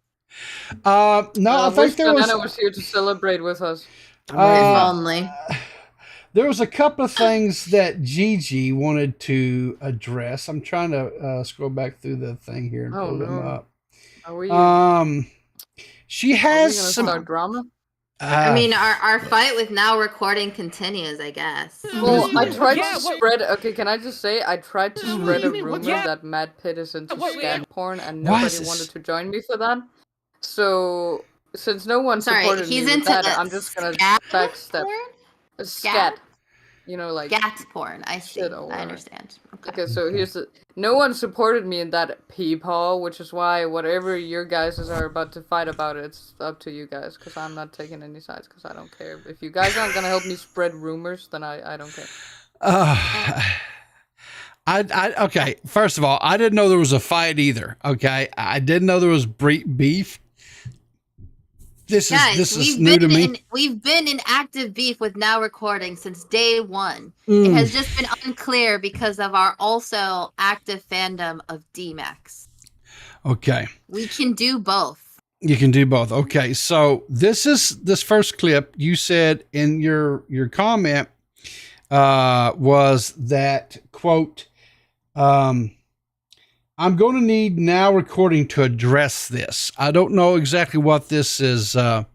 No, I think there was here to celebrate with us. Only. There was a couple of things that Gigi wanted to address. I'm trying to scroll back through the thing here and pull them up. She has some start drama. I mean, our fight with now recording continues, I guess. Well, I tried to spread. Okay, can I just say I tried to spread a rumor that Matt Pitt is into scat porn, and nobody wanted to join me for that. So since no one supported me with that, I'm just gonna backstep. Scat. You know, like scat porn. I see. I understand. Okay, so here's the. No one supported me in that peephole, which is why whatever your guys are about to fight about, it's up to you guys, because I'm not taking any sides, because I don't care. If you guys aren't gonna help me spread rumors, then I don't care. Okay. First of all, I didn't know there was a fight either. Okay, I didn't know there was beef. This is new to me. We've been in active beef with now recording since day one. It has just been unclear because of our also active fandom of DMax. Okay. We can do both. You can do both. Okay. So this first clip you said in your comment was that, quote, I'm going to need now recording to address this. I don't know exactly what this is. Whoa,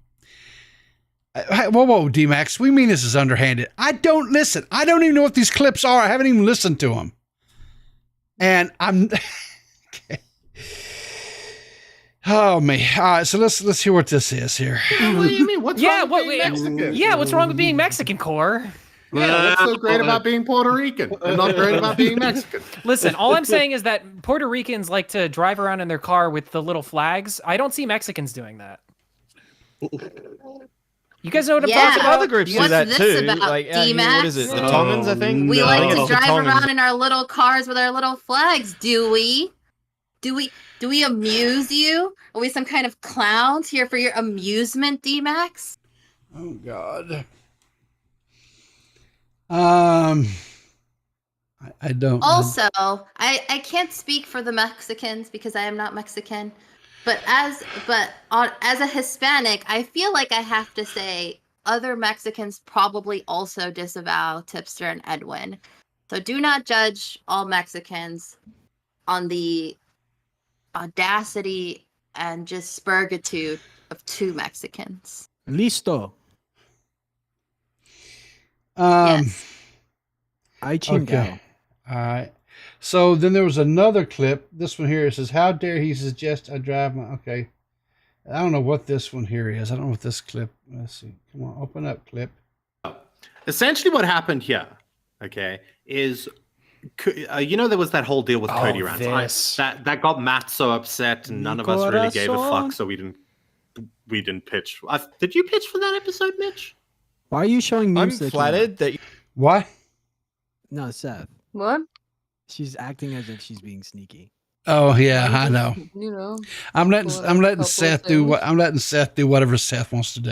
DMax. We mean this is underhanded. I don't listen. I don't even know what these clips are. I haven't even listened to them. And I'm... Okay. Oh, me. All right, so let's hear what this is here. What do you mean? What's wrong with being Mexican? Yeah, what's wrong with being Mexican, Core? Yeah, what's so great about being Puerto Rican and not great about being Mexican? Listen, all I'm saying is that Puerto Ricans like to drive around in their car with the little flags. I don't see Mexicans doing that. You guys know what I'm talking about? Other groups do that too. Like, what is it? The Tongans, I think. We like to drive around in our little cars with our little flags. Do we? Do we amuse you? Are we some kind of clowns here for your amusement, DMax? Oh God. I don't. Also, I can't speak for the Mexicans because I am not Mexican. But as a Hispanic, I feel like I have to say other Mexicans probably also disavow Tipster and Edwin. So do not judge all Mexicans on the audacity and just spurgitude of two Mexicans. Listo. Yes. I chingao. Okay. All right. So then there was another clip. This one here, it says, "How dare he suggest I drive my..." Okay. I don't know what this one here is. I don't know what this clip. Let's see. Come on, open up clip. Essentially what happened here, okay, is you know, there was that whole deal with Cody Oh, Rants. That got Matt so upset, and none of us really gave a fuck, so we didn't pitch. Did you pitch for that episode, Mitch? Why are you showing I'm memes to the flattered that. What? No, Seth. What? She's acting as if she's being sneaky. Oh yeah, I know. You know, I'm letting Seth do what I'm letting Seth do whatever Seth wants to do.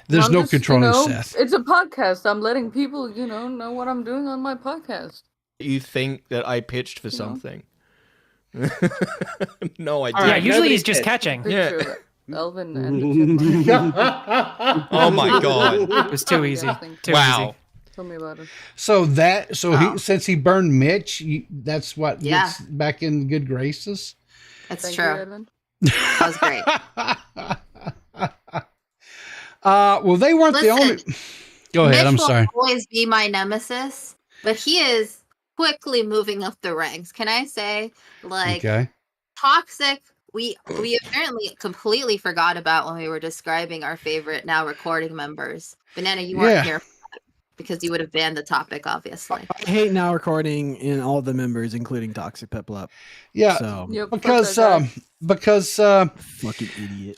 There's I'm no just, controlling Seth. It's a podcast. I'm letting people, know what I'm doing on my podcast. You think that I pitched for something? No, I didn't. Yeah, usually he's just catching. Yeah. Elvin and the chipmunk. Oh my god. It was too easy. Too easy. Tell me about it. So since he burned Mitch, that's what gets back in good graces. That's Thank true. You, Edmund. That was great. Well, they weren't the only. Go ahead. Mitch I'm sorry. will always be my nemesis, but he is quickly moving up the ranks. Can I say, toxic? We apparently completely forgot about when we were describing our favorite now recording members. Banana, you weren't here because you would have banned the topic, obviously. I hate now recording in all the members, including Toxic Peplup. Yeah, so, because fucking idiot.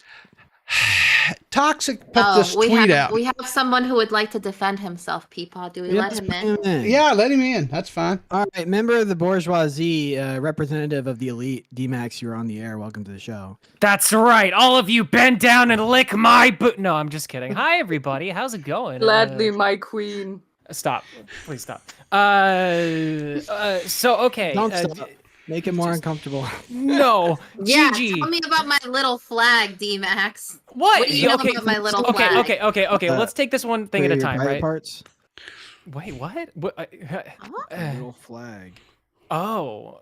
Toxic put this tweet out. We have someone who would like to defend himself, Peepaw. Do we let him in? Yeah, let him in. That's fine. All right, member of the bourgeoisie, representative of the elite, DMax, you're on the air. Welcome to the show. That's right. All of you bend down and lick my boot. No, I'm just kidding. Hi, everybody. How's it going? Gladly, my queen. Stop. Please stop. So, okay. Don't stop. Make it more uncomfortable. No. Yeah, Gigi. tell me about my little flag, DMax. What do you know about my little flag? Okay. Let's take this one thing at a time, right? Parts? Wait, what? Little flag. Oh.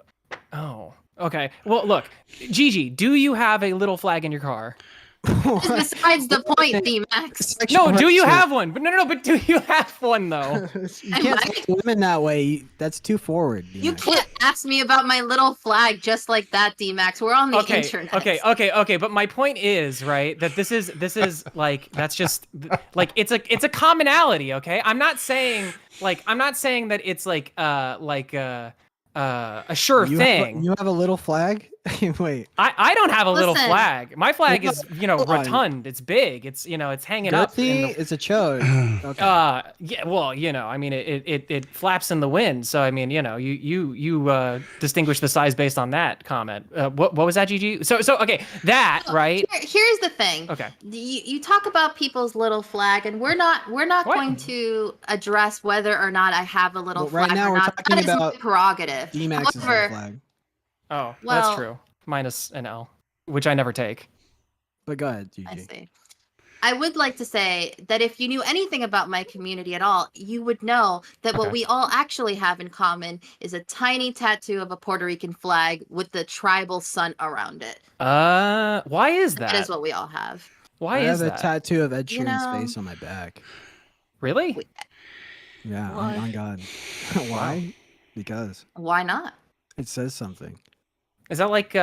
Okay. Well, look, Gigi, do you have a little flag in your car? Besides the point, DMax. No, do you have one? But no, but do you have one though? You can't say women that way. That's too forward. DMax. You can't ask me about my little flag just like that, DMax. We're on the internet. Okay. But my point is, right, that this is like that's just like it's a commonality. Okay, I'm not saying that it's like a sure thing. You have a little flag? Wait. I don't have a little flag. My flag is, rotund. It's big. It's, it's hanging up. It's a chode. Okay. Yeah, well, I mean, it flaps in the wind. So, I mean, you distinguish the size based on that comment. What was that, Gigi? So okay, that, right? Here's the thing. Okay. You talk about people's little flag, and we're not going to address whether or not I have a little flag right now or we're not. talking That is about my prerogative. DMax's little flag. Oh, well, that's true. Minus an L, which I never take. But go ahead, Gigi. I see. I would like to say that if you knew anything about my community at all, you would know that what we all actually have in common is a tiny tattoo of a Puerto Rican flag with the tribal sun around it. Why is that? That is what we all have. Why I is have that? a tattoo of Ed Sheeran's face on my back. Really? Yeah, on God. Why? Because. Why not? It says something. Is that like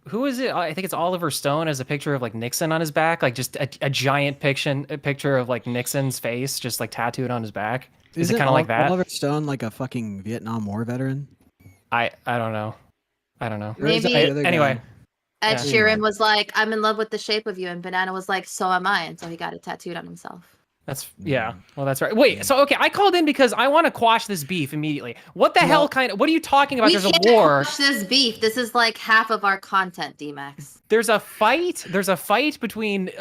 who is it? I think it's Oliver Stone has a picture of like Nixon on his back, like just a giant picture of like Nixon's face, just like tattooed on his back. Is it kind of like that? Oliver Stone like a fucking Vietnam War veteran? I don't know. Maybe. Anyway. Ed Sheeran was like, "I'm in love with the shape of you," and Banana was like, "So am I," and so he got it tattooed on himself. Well, that's right. Wait, so okay, I called in because I want to quash this beef immediately. What the hell what are you talking about? There's a war. Quash this beef. This is like half of our content, DMax. There's a fight between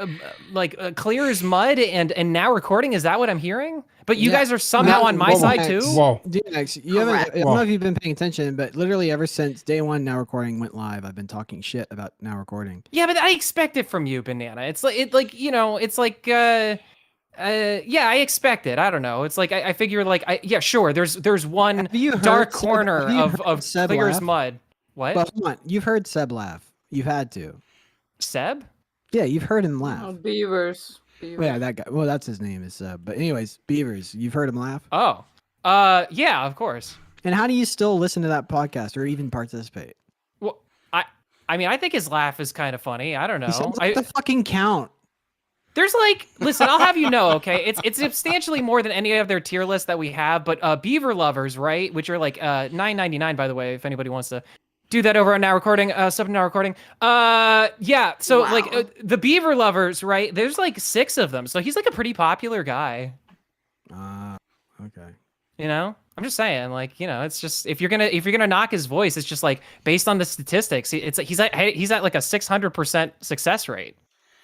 Clear as Mud and Now Recording. Is that what I'm hearing? But you guys are somehow on my side too? Whoa. DMax, you haven't, I don't know if you've been paying attention, but literally ever since day one Now Recording went live, I've been talking shit about Now Recording. Yeah, but I expect it from you, Banana. It's I expect it. I don't know. It's like I figure sure. There's one dark corner of Clear as Mud. What? But hold on. You've heard Seb laugh. You've had to. Seb? Yeah, you've heard him laugh. Oh, Beavers. Yeah, that guy. Well, that's his name is Seb. But anyways, Beavers. You've heard him laugh. Oh. Yeah, of course. And how do you still listen to that podcast or even participate? Well, I mean, I think his laugh is kind of funny. I don't know. He said, what the fucking count? There's like, listen, I'll have you know, okay? It's substantially more than any of their tier lists that we have, but beaver lovers, right? Which are like $9.99, by the way, if anybody wants to do that over on Now Recording, sub Now Recording. Yeah, so like the beaver lovers, right? There's like 6 of them, so he's like a pretty popular guy. Okay. You know, I'm just saying, like, you know, it's just if you're gonna knock his voice, it's just like based on the statistics, he's at like a 600% success rate.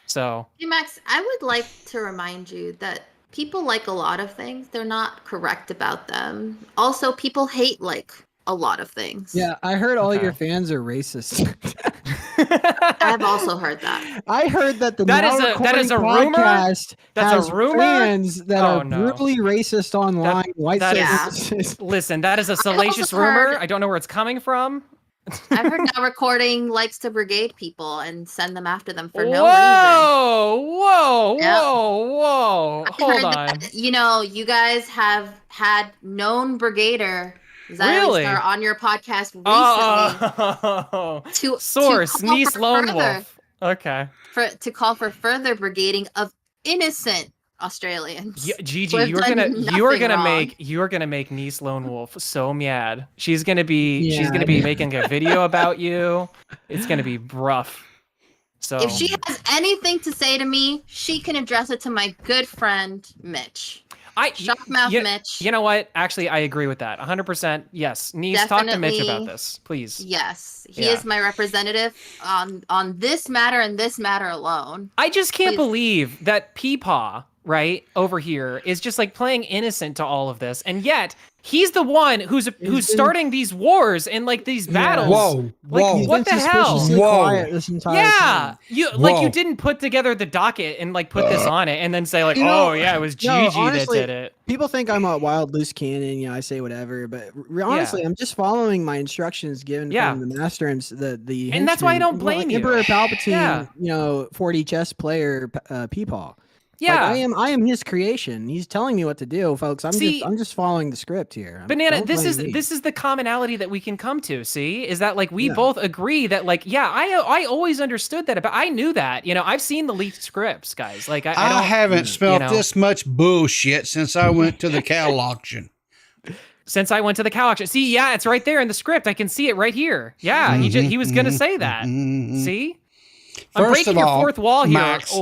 So, DMax, I would like to remind you that people like a lot of things. They're not correct about them. Also, people hate like a lot of things. Yeah, I heard all your fans are racist. I've also heard that. I heard that that is a rumor. That's a rumor. Fans that are brutally racist online. White supremacists. Listen, that is a salacious rumor. I don't know where it's coming from. I've heard Now Recording likes to brigade people and send them after them for no reason. Whoa! Hold on. That, you know, you guys have had known brigader Xylistar on your podcast recently. To source Nice Lone Wolf. Okay. To call for further brigading of innocent Australians. Yeah, Gigi, you are gonna make Nice Lone Wolf so mad. She's gonna be making a video about you. It's gonna be rough. So if she has anything to say to me, she can address it to my good friend Mitch. Mitch. You know what? Actually, I agree with that. 100%. Yes. Nice, talk to Mitch about this, please. Yes. He is my representative on this matter and this matter alone. I just can't believe that Peepaw, right, over here is just like playing innocent to all of this. And yet he's the one who's starting these wars and like these battles. Whoa. Like, what the hell? Quiet this entire time. You didn't put together the docket and like put this on it and then say like, it was Gigi honestly, that did it. People think I'm a wild loose cannon. You know, I say whatever, but honestly, I'm just following my instructions given from the master and the and that's why I don't blame you. Emperor Palpatine, 40 chess player Peepaw. Yeah, like, I am his creation. He's telling me what to do, folks. I'm just following the script here. Banana, this is the commonality that we can come to. See, is that like we both agree that like I always understood that, but I knew that. You know, I've seen the leaked scripts, guys. Like I haven't smelled this much bullshit since I went to the cow auction. Since I went to the cow auction. See, it's right there in the script. I can see it right here. Yeah, he was gonna say that. See. I'm breaking your fourth wall here. Max,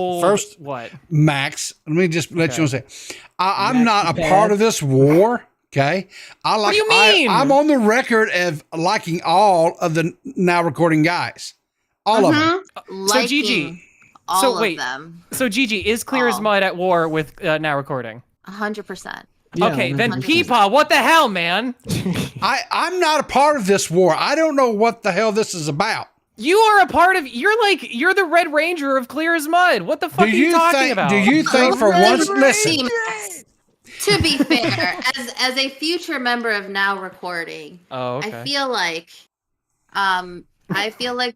what? Max, let me just let you know say, I'm not a part of this war. Okay, what do you mean? I'm on the record of liking all of the Now Recording guys, all of them. So Gigi, of them. So Gigi is clear as mud at war with Now Recording. 100%. Okay, then Peepaw, what the hell, man? I'm not a part of this war. I don't know what the hell this is about. You are a part of. You're the Red Ranger of Clear as Mud. What the fuck are you talking about? Do you think for once? Listen. To be fair, as a future member of Now Recording, I feel like,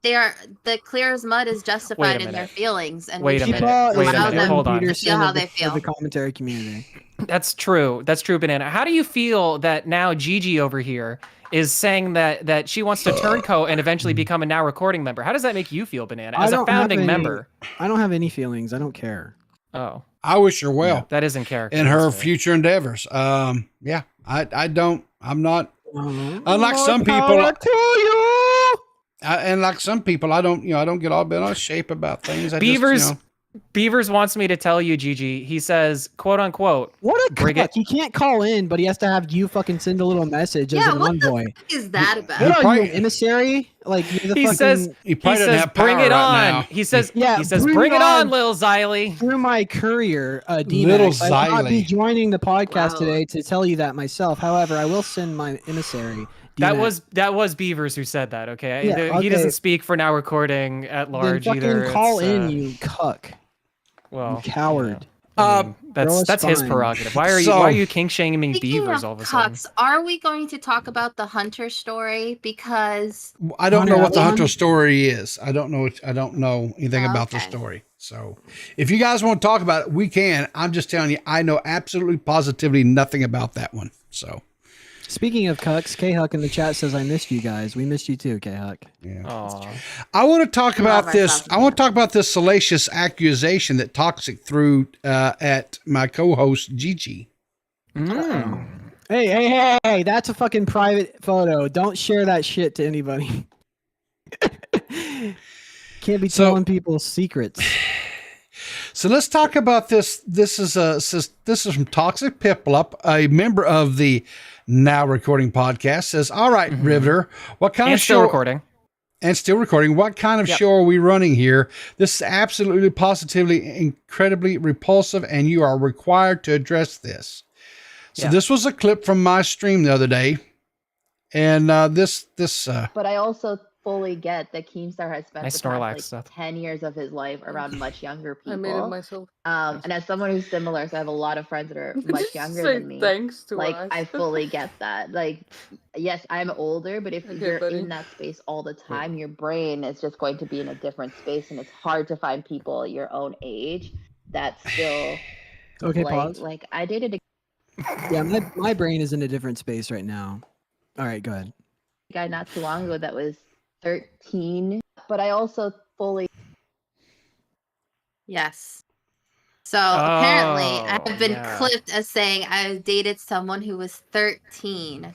they are the Clear as Mud is justified in their feelings, and wait a minute. Hold on. Feel how they feel. The commentary community. That's true. That's true, Banana. How do you feel that now Gigi over here is saying that she wants to turncoat and eventually become a Now Recording member? How does that make you feel, Banana, as a founding member? I don't have any feelings. I don't care. Oh. I wish her well. Yeah, that isn't character. In her future endeavors. I don't. I'm not. Unlike some people. And like some people, I don't get all bent on shape about things. Beavers wants me to tell you, Gigi. He says, "quote unquote." What a cuck! He can't call in, but he has to have you fucking send a little message as an envoy. What is that about? What are you, an emissary? Like he says, "Bring it on." He says, "Bring it on, Lil Xylie." Through my courier, DMax, I will not be joining the podcast today to tell you that myself. However, I will send my emissary. DMax. That was Beavers who said that. Okay, he doesn't speak for Now Recording at large either. Call in, you cuck. Well, you coward. That's his prerogative. Why are you king shaming Beavers all of a sudden? Are we going to talk about the Hunter story? Because I don't know what the Hunter story is. I don't know anything about the story. So if you guys want to talk about it, we can. I'm just telling you, I know absolutely positively nothing about that one. So Speaking of cucks, K-Huck in the chat says, I missed you guys. We missed you too, K-Huck. Yeah. I want to talk about this. I want to talk about this salacious accusation that Toxic threw at my co-host Gigi. Hey, that's a fucking private photo. Don't share that shit to anybody. Can't be telling people secrets. So let's talk about this. This is from Toxic Piplup, a member of the Now Recording podcast. Says, "All right, Riveter, what kind of show?" Still recording. And still recording. What kind of show are we running here? This is absolutely, positively, incredibly repulsive, and you are required to address this. So this was a clip from my stream the other day, and this. But I also fully get that Keemstar has spent Nice the past, Snorlax like, stuff. 10 years of his life around much younger people. I made it myself. And as someone who's similar, so I have a lot of friends that are much younger Say than me. thanks to like, us. I fully get that. Like, yes, I'm older, but if Okay, you're buddy. in that space all the time, your brain is just going to be in a different space, and it's hard to find people your own age that still. Okay, like, pause. Like, I dated a Yeah, my brain is in a different space right now. All right, go ahead. guy not too long ago that was 13, but I also fully. Yes. So apparently, I have been yeah. clipped as saying I dated someone who was 13.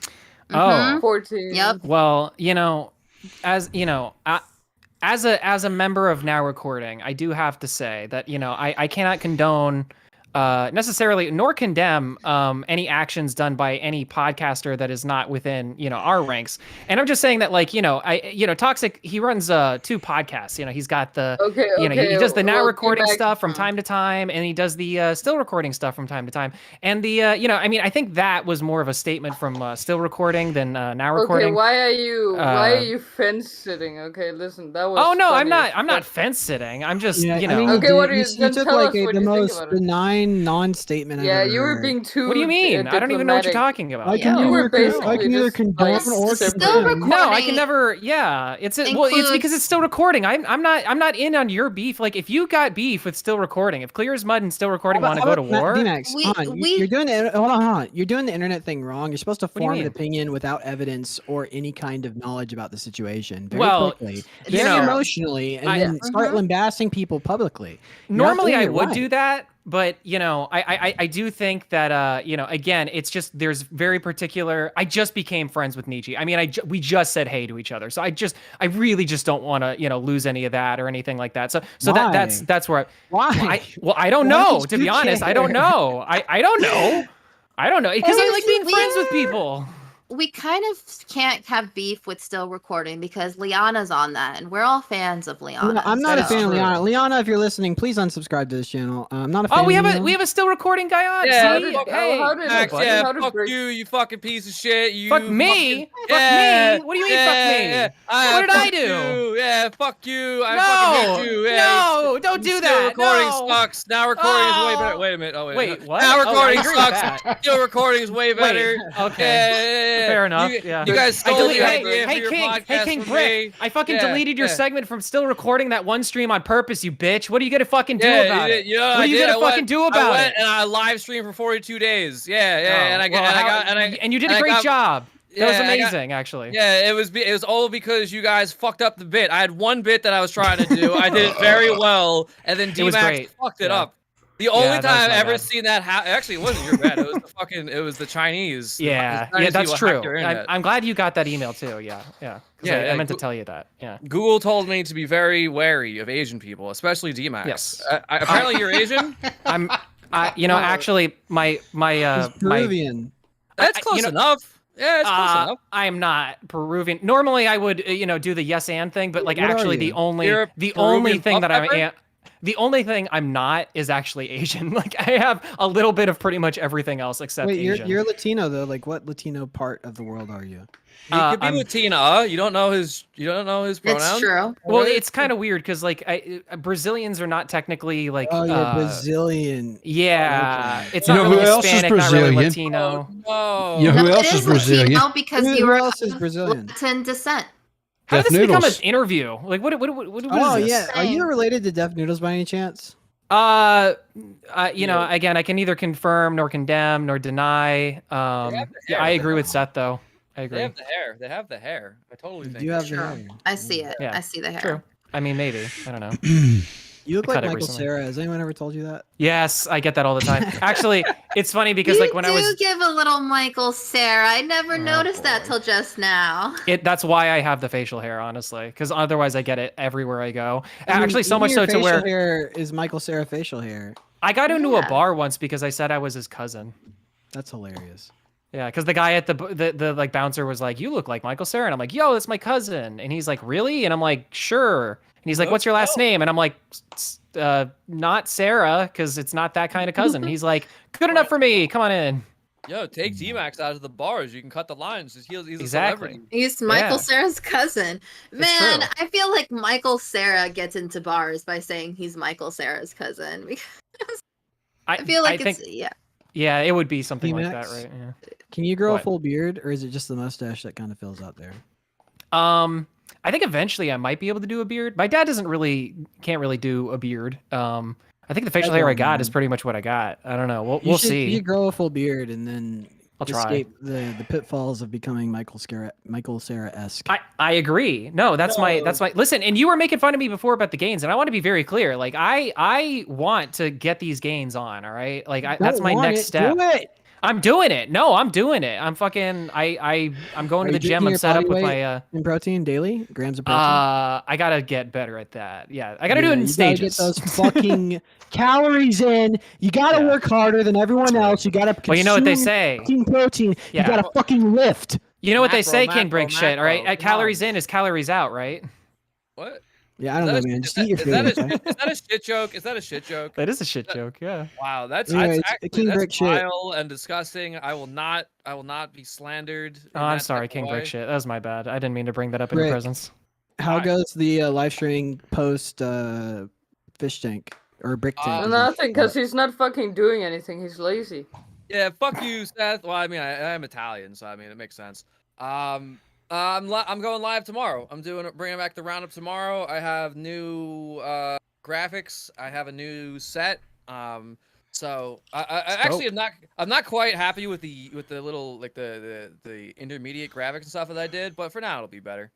Oh. 14. Yep. Well, as a member of Now Recording, I do have to say that I cannot condone necessarily nor condemn any actions done by any podcaster that is not within our ranks. And I'm just saying that Toxic, he runs 2 podcasts. He's got the he does the Now Recording stuff from time to time, and he does the Still Recording stuff from time to time. And the I think that was more of a statement from Still Recording than Now Recording. Okay, why are you fence sitting? Okay, listen, that was. Oh no, funny. I'm not fence sitting. I'm just Okay, what are you? Then took tell like us what the you think most about it. benign non-statement. I've Yeah, ever you were heard. being too. What do you mean? I don't even know what you're diplomatic. talking about. I can You were either basically just, condone like, or still condemn. No, I can never. Yeah, it's includes- because it's Still Recording. I'm not in on your beef. Like if you got beef with Still Recording, if Clear as Mud and Still Recording want to go to war, DMax, you're doing it. Hold on. You're doing the internet thing wrong. You're supposed to do you form an mean? opinion without evidence or any kind of knowledge about the situation. Very Well, quickly, you very know, emotionally, and then start lambasting people publicly. You have to normally get I it would right. do that, but I do think that again, it's just there's very particular. I just became friends with Nietzsche. I mean, we just said hey to each other, so I really just don't want to lose any of that or anything like that. So Why? that's where. Why? I don't Why know. did To be you honest, I care? don't know. I don't know. I don't know because I like being We- friends with people. We kind of can't have beef with Still Recording because Liana's on that, and we're all fans of Liana. No, I'm not a That is fan of true. Liana. Liana, if you're listening, please unsubscribe to this channel. I'm not a fan. Oh, we of have Liana. a Still Recording guy on. Yeah, See? fuck- Hey, Max, buddy. yeah, fuck you, you fucking piece of shit. You Fuck me? fucking- Fuck yeah, me? What do you mean, yeah, fuck me? yeah. What did I Fuck do? you. Yeah, fuck you. I No, fucking hate you. Yeah, no, don't do Still that. Recording No. sucks. Now recording is way Oh. better. Wait a minute. Oh, wait. Wait, what? Now Oh, I recording agree with sucks. that. Still recording is way better. Okay. Yeah. Fair enough. You, Yeah. you guys stole the idea for your King, podcast King from Brick. me. I fucking Yeah, deleted your yeah. segment from Still Recording that one stream on purpose, you bitch. What are you gonna fucking do Yeah, about you it? did- you know, what I are you did. gonna I fucking went- do I about went it? and I live streamed for 42 days. Yeah, yeah, Oh, and I well, and you did a and I great got- job. That was Yeah, I got- amazing, actually. Yeah, it was all because you guys fucked up the bit. I had one bit that I was trying to do. I did it very well, and then It was DMax great. fucked it Yeah. up. The only that was time I've my ever bad. seen that happen. Actually, it wasn't your bad. It was the Chinese. Yeah, The Chinese that's people hacked true. your internet. I'm glad you got that email too. Yeah. 'Cause Yeah, I meant to Goo- tell you that. Yeah. Google told me to be very wary of Asian people, especially DMax. Yes. Apparently, you're Asian. Actually, my Peruvian. That's close enough. Yeah, it's close enough. I am not Peruvian. Normally, I would do the yes and thing, but like What are actually, you? the only You're a the only Peruvian thing that puff pepper? the only thing I'm not is actually Asian. Like I have a little bit of pretty much everything else except Wait, Asian. you're Latino though. Like, what Latino part of the world are you? He could be Latina. You don't know his pronouns. It's true. Well, it's kind of weird because like Brazilians are not technically like. Oh, you're Brazilian. Yeah, it's You not know really who else is Hispanic, not really Brazilian? Latino. No. You know who No, else it is Brazilian? Latino because Who you were else is of Brazilian? Latin descent. How did Deaf this become an Noodles. interview? Like what Oh is this? yeah, are you related to Deaf Noodles by any chance? You know, again, I can neither confirm nor condemn nor deny. Yeah, I agree with Seth though. I agree. They have the hair. They have the hair. I totally think. You have they the do. hair. I see it. Yeah, I see the hair. True. I mean, maybe. I don't know. You look I like cut it Michael recently. Cera. Has anyone ever told you that? Yes, I get that all the time. Actually, it's funny because You like when I do was give a little Michael Cera. I never noticed that till just now. that's why I have the facial hair, honestly, because otherwise I get it everywhere I go. I mean, Actually, so even much your so to where facial hair is Michael Cera facial hair. I got into a Yeah. bar once because I said I was his cousin. That's hilarious. Yeah, because the guy at the like bouncer was like, "You look like Michael Cera," and I'm like, "Yo, that's my cousin," and he's like, "Really?" And I'm like, "Sure." And he's like, "What's your last name?" And I'm like, "Not Sarah, because it's not that kind of cousin." And he's like, "Good enough for me. Come on in." Yo, take DMax out of the bars. You can cut the lines. He's a Exactly. celebrity. He's Michael Yeah. Cera's cousin. It's Man, true. I feel like Michael Cera gets into bars by saying he's Michael Cera's cousin. Because I feel like it's think, yeah, it would be something like that, DMax? right? Yeah. Can you grow What? a full beard, or is it just the mustache that kind of fills out there? I think eventually I might be able to do a beard. My dad can't really do a beard. I think the facial hair I got is pretty much what I got. I don't know. We'll see. You grow a full beard and then I'll try. escape the pitfalls of becoming Michael Cera-esque. I agree. No, that's my listen, and you were making fun of me before about the gains, and I want to be very clear. Like I want to get these gains on, all right? Like that's my next step. Do it. I'm doing it. No, I'm doing it. I'm fucking I'm going to the gym. I'm set up with my in protein daily, grams of protein. I gotta get better at that. Yeah, I gotta do it in you stages. Gotta get those fucking calories in. You gotta work harder than everyone else. You gotta. Well, you know what they consume say. Protein. Yeah. You gotta fucking lift. You know what they Macro, say, King macro, Brink shit, all right? macro. Come Calories in is calories out, right? What? Yeah, I don't know, man. Just eat your Is food. that okay? is that a shit joke? Is that a shit joke? That is a shit joke, yeah. Wow, that's Anyway, that's it's King Brick shit. vile and disgusting. I will not be slandered. in Oh, I'm that sorry, type of King Brick way. shit. That was my bad. I didn't mean to bring that up in your Brick. presence. How goes the live streaming post fish tank or brick tank? Nothing, because he's not fucking doing anything. He's lazy. Yeah, fuck you, Seth. Well, I mean, I am Italian, so I mean, it makes sense. I'm going live tomorrow. Bringing back the roundup tomorrow. I have new graphics. I have a new set. So I actually I'm not quite happy with the little like the intermediate graphics and stuff that I did, but for now it'll be better.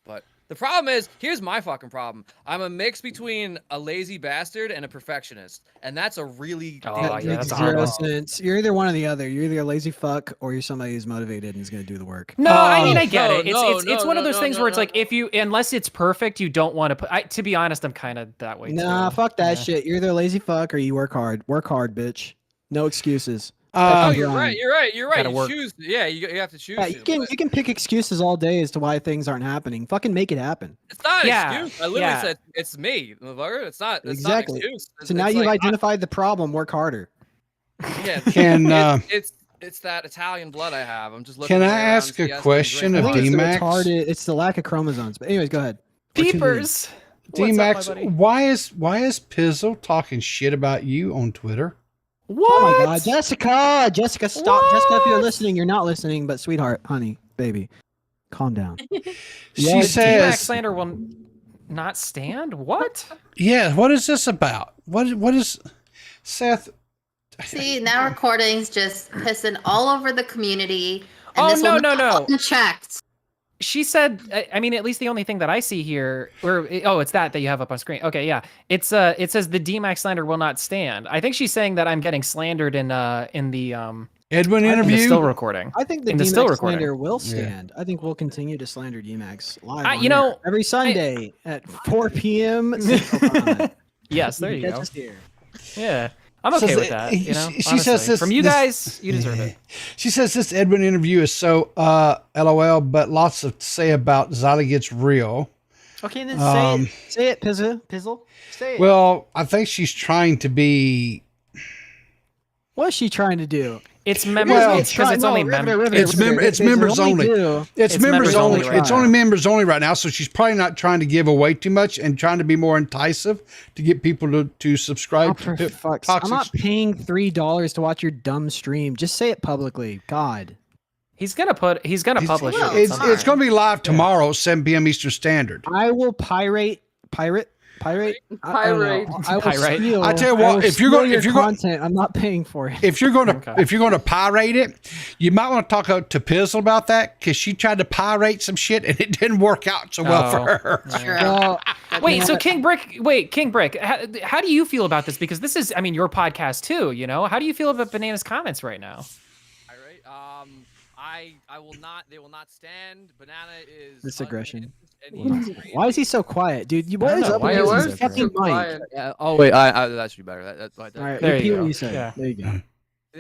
But the problem is, here's my fucking problem. I'm a mix between a lazy bastard and a perfectionist, and that's a really That makes zero sense. You're either one or the other. You're either a lazy fuck or you're somebody who's motivated and is going to do the work. No, I mean I get no, it. no, It's one of those things where it's no. like if you unless it's perfect, you don't want to put. To be honest, I'm kind of that way. Nah, too. fuck that Yeah. shit. You're either a lazy fuck or you work hard. Work hard, bitch. No excuses. Oh, Fucking you're grind. right. You're right. You're right. Gotta You work. choose. Yeah, you have to choose. Yeah, you can pick excuses all day as to why things aren't happening. Fucking make it happen. It's not an Yeah, excuse. I literally yeah. said it's me, motherfucker. It's not. It's Exactly. Not an excuse. So now It's you've like, identified the problem. Work harder. Yeah. Can, it's that Italian blood I have. I'm just looking. Can I my way around ask to a see us question and of drink. I think DMax? it's the lack of chromosomes. But anyways, go ahead. Peepers. What's up, my DMax, buddy? why is Pizzle talking shit about you on Twitter? What? Oh my god, Jessica, stop. Jessica, if you're listening, you're not listening, but sweetheart, honey, baby, calm down. She DMax says, slander will not stand. What? "Yeah, what is this about? What is Seth?" See, now recordings just pissing all over the community. And Oh, this will no, not no. go unchecked. She said, I mean, at least the only thing that I see here, it's that you have up on screen. Okay, yeah. It says the DMax slander will not stand. I think she's saying that I'm getting slandered in the Edwin in the interview. still recording. I think the in the still DMax recording. slander will Yeah. stand. I think we'll continue to slander DMax live. on you know, air every Sunday at 4 p.m. Central Time. Yes, there you Catch go. us here. Yeah, I'm okay Says with that- that. You know, she says honestly. this From you this- guys, you deserve it. She says this Edwin interview is so LOL, but lots to say about Zada Gets Real. Okay, then Um, say it, Pizzle. Say it. Well, I think she's trying to be. What's she trying to do? It's members. Well, it's because it's only members. It's members only. It's members only. It's only members only right now. So she's probably not trying to give away too much and trying to be more enticing to get people to subscribe. For to fuck's Toxic. I'm not paying $3 to watch your dumb stream. Just say it publicly. God. He's gonna publish it. It's going to be live tomorrow, 7 p.m. Eastern Standard. I will pirate Pirate? Pirate. I will Pirate. steal. I tell you I what, will if you're steal going, your if you're going, content, I'm not paying for it. if you're going to pirate it, you might want to talk to Pizzle about that because she tried to pirate some shit and it didn't work out so well for her. Well, Wait, so King Brick, how do you feel about this? Because this is, I mean, your podcast too, you know? How do you feel about Banana's comments right now? I will not. They will not stand. Banana is this aggression. and Why is he so quiet, dude? What is up with his fucking mic? Oh wait, that should be better. That's All right, repeat what you said. Yeah. There you go.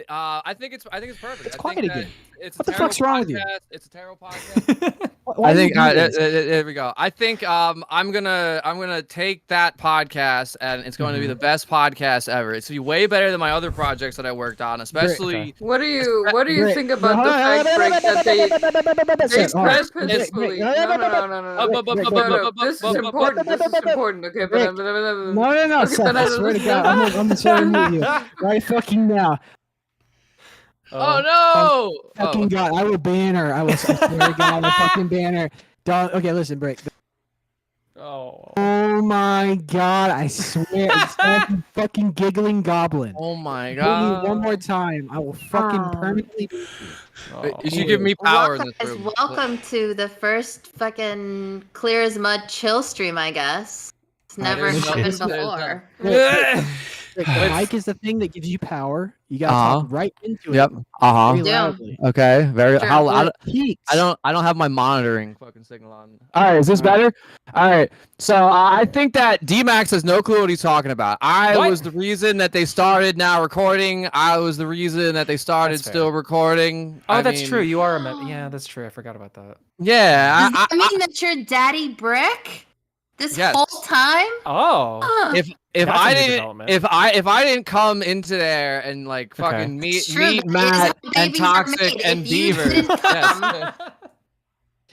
I think it's perfect. It's quiet again. It's What the fuck's wrong with you? It's a terrible podcast. Why I do you think do this? there we go. I think I'm gonna take that podcast and it's going to be the best podcast ever. It's gonna be way better than my other projects that I worked on, especially. What do you think about the fact, Brick, that they purposefully? No. This is important. This is important. Okay, but No. Seth, I swear to God, I'm gonna try to mute you right fucking now. Oh no! Fucking God, I will ban her. I swear to God, I will fucking ban her. Don't. Okay, listen, Brick. Oh my God, I swear, it's that fucking giggling goblin. Oh my Hit God! me one more time, I will fucking permanently. You should give me power in this Guys, room. welcome to the first fucking clear as mud chill stream, I guess. It's never happened before. The mic is the thing that gives you power. You gotta talk right into it. Yep. Very loudly. Okay. Very. Sure. How? I Peaks. don't have my monitoring fucking signal on. All right. Is this better? All right. So I think that DMax has no clue what he's talking about. I was the reason that they started now recording. I was the reason that they started still recording. Oh, that's true. You are a yeah, that's true. I forgot about that. Yeah. Does that mean that you're Daddy Brick this Yes. whole time? Oh. If That's I a new didn't development. if I didn't come into there and like fucking meet True, that is Matt how and babies are Toxic made. and If you Beaver. didn't Yes. come,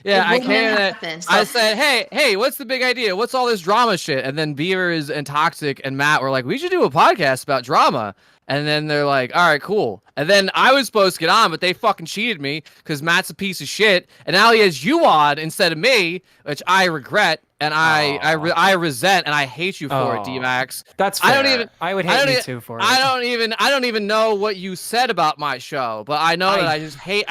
Yeah, I it wouldn't came in. happen. I said, "Hey, what's the big idea? What's all this drama shit?" And then Beavers and Toxic and Matt were like, "We should do a podcast about drama." And then they're like, "All right, cool." And then I was supposed to get on, but they fucking cheated me because Matt's a piece of shit, and now he has you on instead of me, which I regret and I resent and I hate you for it, DMax. That's fair. I would hate you too for it. I don't even know what you said about my show, but I know that I just hate.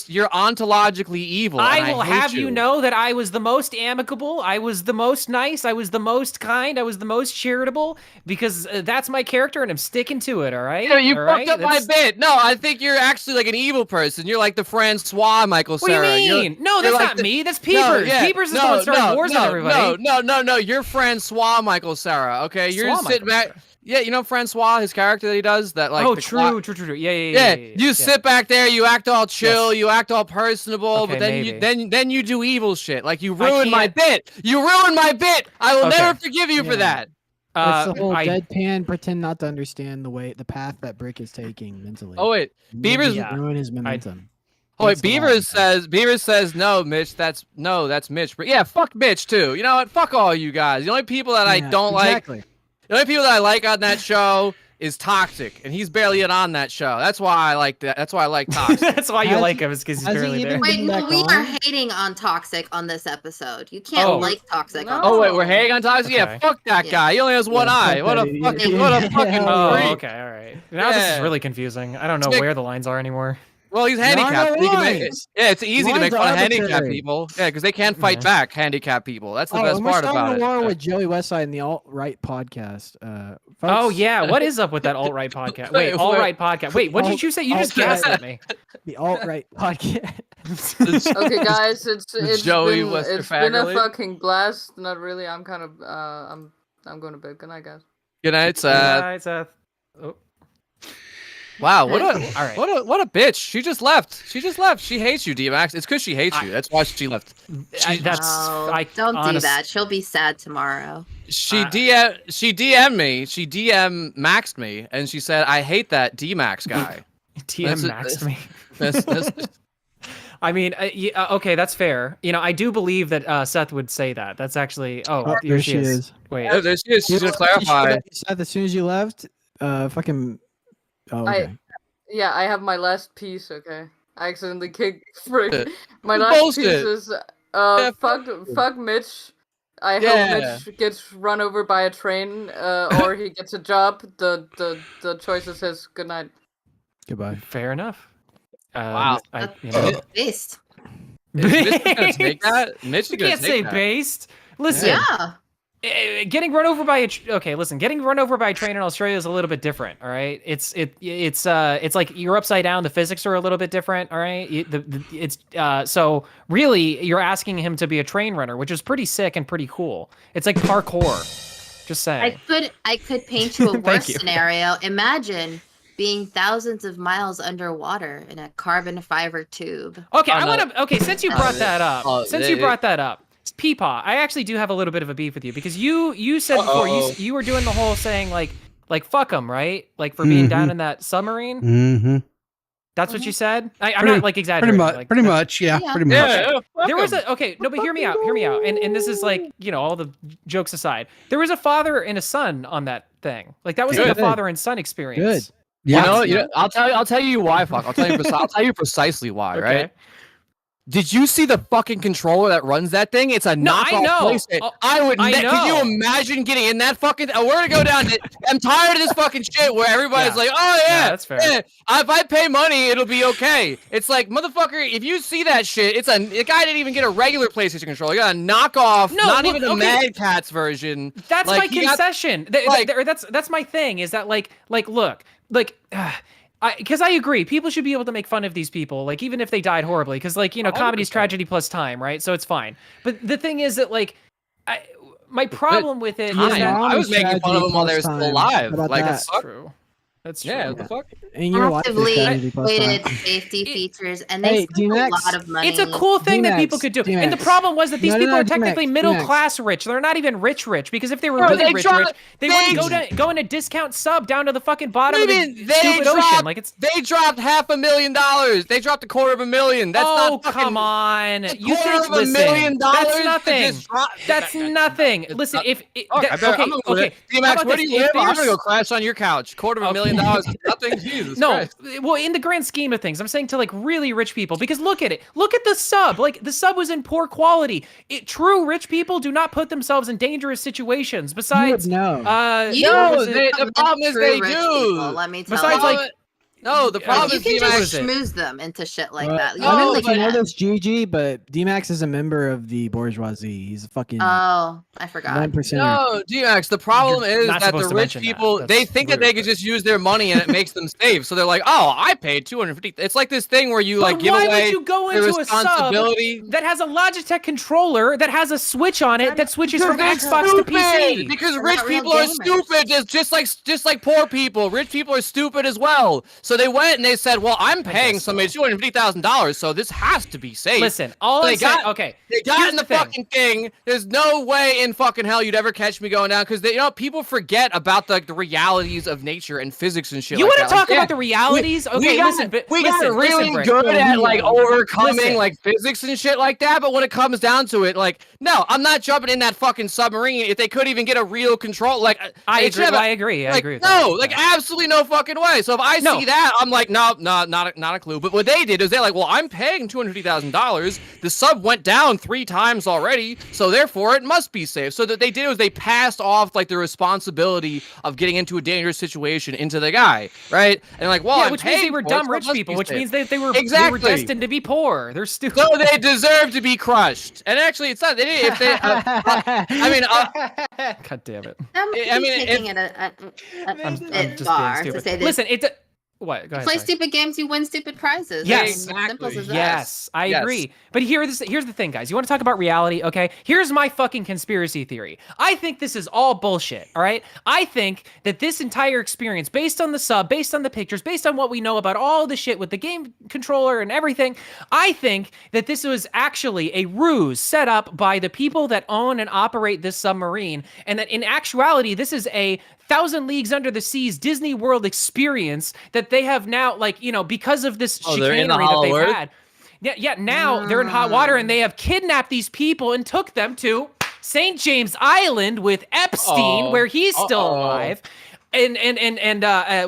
You're ontologically evil. And I will hate have you know that I was the most amicable. I was the most nice. I was the most kind. I was the most charitable because that's my character, and I'm sticking to it. All right. You all fucked right? up my bit. No, I think you're actually like an evil person. You're like the Francois Michael What do you Cera. mean? No, that's like not me. That's Peepers. Peepers is the one starting wars on everybody. No. You're Francois Michael Cera. Okay, you're just sitting back. Yeah, you know Francois, his character that he does that like. Oh, true. Yeah. You sit back there, you act all chill, you act all personable, Okay, but then maybe. then you do evil shit. Like you ruined my bit. You ruined my bit. I will never forgive you for that. It's the whole deadpan, pretend not to understand the path that Brick is taking mentally. Oh wait, Beavers ruin his momentum. Oh wait, Beavers says no, Mitch. That's Mitch. But yeah, fuck Mitch too. You know what? Fuck all you guys. The only people that I don't like, the only people that I like on that show is Toxic, and he's barely on that show. That's why I like that. That's why I like Toxic. That's why you like him, is because he's barely there. Wait, no, we are hating on Toxic on this episode. You can't like Toxic. Oh wait, we're hating on Toxic. Yeah, fuck that guy. He only has one eye. What a fucking freak. Oh, okay, all right. Now this is really confusing. I don't know where the lines are anymore. Well, he's handicapped. It's easy to make fun of handicapped people. Yeah, because they can't fight back handicapped people. That's the best part about it. We're starting a war with Joey Westside and the alt-right podcast. Oh yeah, what is up with that alt-right podcast? Wait, alt-right podcast. Wait, what did you say? You just gassed at me. The alt-right podcast. Okay, guys, it's Joey been a fucking blast. Not really. I'm kind of I'm going to bed. Good night, guys. Good night, Seth. Good night, Seth. Oh. Wow, what a bitch. She just left. She hates you, DMax. It's because she hates you. That's why she left. Don't do that. She'll be sad tomorrow. She DM'd me. She DM maxed me, and she said, "I hate that DMax guy." maxed me. I mean, okay, that's fair. You know, I do believe that Seth would say that. That's actually. Oh, there she is. Wait, there she is. She's gonna clarify. Seth, as soon as you left, fucking. Oh, okay. I have my last piece. Okay, I accidentally kicked Frick. My last piece is fuck Mitch, I hope Mitch gets run over by a train, or he gets a job. The choice is his. Good night. Goodbye. Fair enough. Wow. Based. Is Mitch gonna take that? Mitch is You gonna can't take say that. based. Listen. Yeah. Getting run over by getting run over by a train in Australia is a little bit different. All right, it's like you're upside down. The physics are a little bit different. All right, so really you're asking him to be a train runner, which is pretty sick and pretty cool. It's like parkour. Just saying. I could paint you a Thank worse you. scenario. Imagine being thousands of miles underwater in a carbon fiber tube. Okay, I want to. Okay, since you brought that up, Peepaw, I actually do have a little bit of a beef with you because you said before you were doing the whole saying like fuck them, right? Like for being down in that submarine. Mm-hmm. That's what you said. I'm not like exaggerating. Pretty much, yeah. Pretty much. Okay. There was no, but hear me out. And this is like, all the jokes aside. There was a father and a son on that thing. Like that was like a father and son experience. Good. Yeah. I'll tell you why. Fuck. I'll tell you precisely why. Okay. Right. Did you see the fucking controller that runs that thing? It's a knockoff PlayStation. Can you imagine getting in that fucking? We're gonna go down. I'm tired of this fucking shit where everybody's like, "Oh yeah, that's fair. Yeah, if I pay money, it'll be okay." It's like, motherfucker, if you see that shit, the guy didn't even get a regular PlayStation controller. He got a knockoff, not even the Mad Catz version. That's my concession. That's my thing. Is that look. Because I agree, people should be able to make fun of these people, like even if they died horribly, because comedy's tragedy plus time, right? So it's fine. But the thing is that my problem with it is that I was making fun of them while they were still alive. That's true. That's true. Yeah, what the fuck? And your life is tragedy plus time. Activated safety features, and they spend a lot of money. It's a cool thing that people could do. And the problem was that these people are technically middle class rich. They're not even rich, because if they were really rich, they wouldn't go in a discount sub down to the fucking bottom of the stupid ocean. They dropped $500,000. They dropped $250,000. That's not fucking, come on. You think $250,000? That's nothing. That's nothing. Listen, DMax, where do you live? I'm gonna go crash on your couch. $250,000. Nothing. Jesus Christ. Well, in the grand scheme of things, I'm saying to really rich people, because look at it. Look at the sub. The sub was in poor quality. True rich people do not put themselves in dangerous situations. Besides, the problem is they do. People, let me tell you. No, the problem you is can DMax just schmooze them into shit like that. I don't know if you know this, GG, but DMax is a member of the bourgeoisie. He's a fucking. Oh, I forgot. 1%. No, DMax. The problem is that the rich people they think that they can just use their money and it makes them safe. So they're like, "Oh, I paid $250." It's like this thing where you give away. Why would you go into a sub that has a Logitech controller that has a switch on it that switches from Xbox to PC? Because rich people are stupid, just like poor people. Rich people are stupid as well. So they went and they said, "Well, I'm paying somebody $250,000, so this has to be safe." Listen, they got in the fucking thing. There's no way in fucking hell you'd ever catch me going down because people forget about the realities of nature and physics and shit. You want to talk about the realities? We got really good at overcoming physics and shit like that. But when it comes down to it, no, I'm not jumping in that fucking submarine if they could even get a real control. I agree. With that. Absolutely no fucking way. So if I see that. I'm like, no, not a clue. But what they did is they're like, well, I'm paying $250,000. The sub went down 3 times already, so therefore it must be safe. So what they did was they passed off the responsibility of getting into a dangerous situation into the guy, right? And which means they were dumb rich people, which means they were destined to be poor. They're stupid. So they deserve to be crushed. And actually, it's not. They didn't. If they, God damn it. I'm taking it I'm just far being to stupid. say this. Listen, what? Go ahead. Play stupid games, you win stupid prizes. Yes, Simple as that. Yes, I agree. But here's the thing, guys. You want to talk about reality? Okay, here's my fucking conspiracy theory. I think this is all bullshit. All right, I think that this entire experience, based on the sub, based on the pictures, based on what we know about all the shit with the game controller and everything, I think that this was actually a ruse set up by the people that own and operate this submarine, and that in actuality, this is a 1,000 Leagues Under the Sea's Disney World experience that they have now, because of this chicanery that they've had. Yeah, now they're in hot water and they have kidnapped these people and took them to St. James Island with Epstein, where he's still alive. And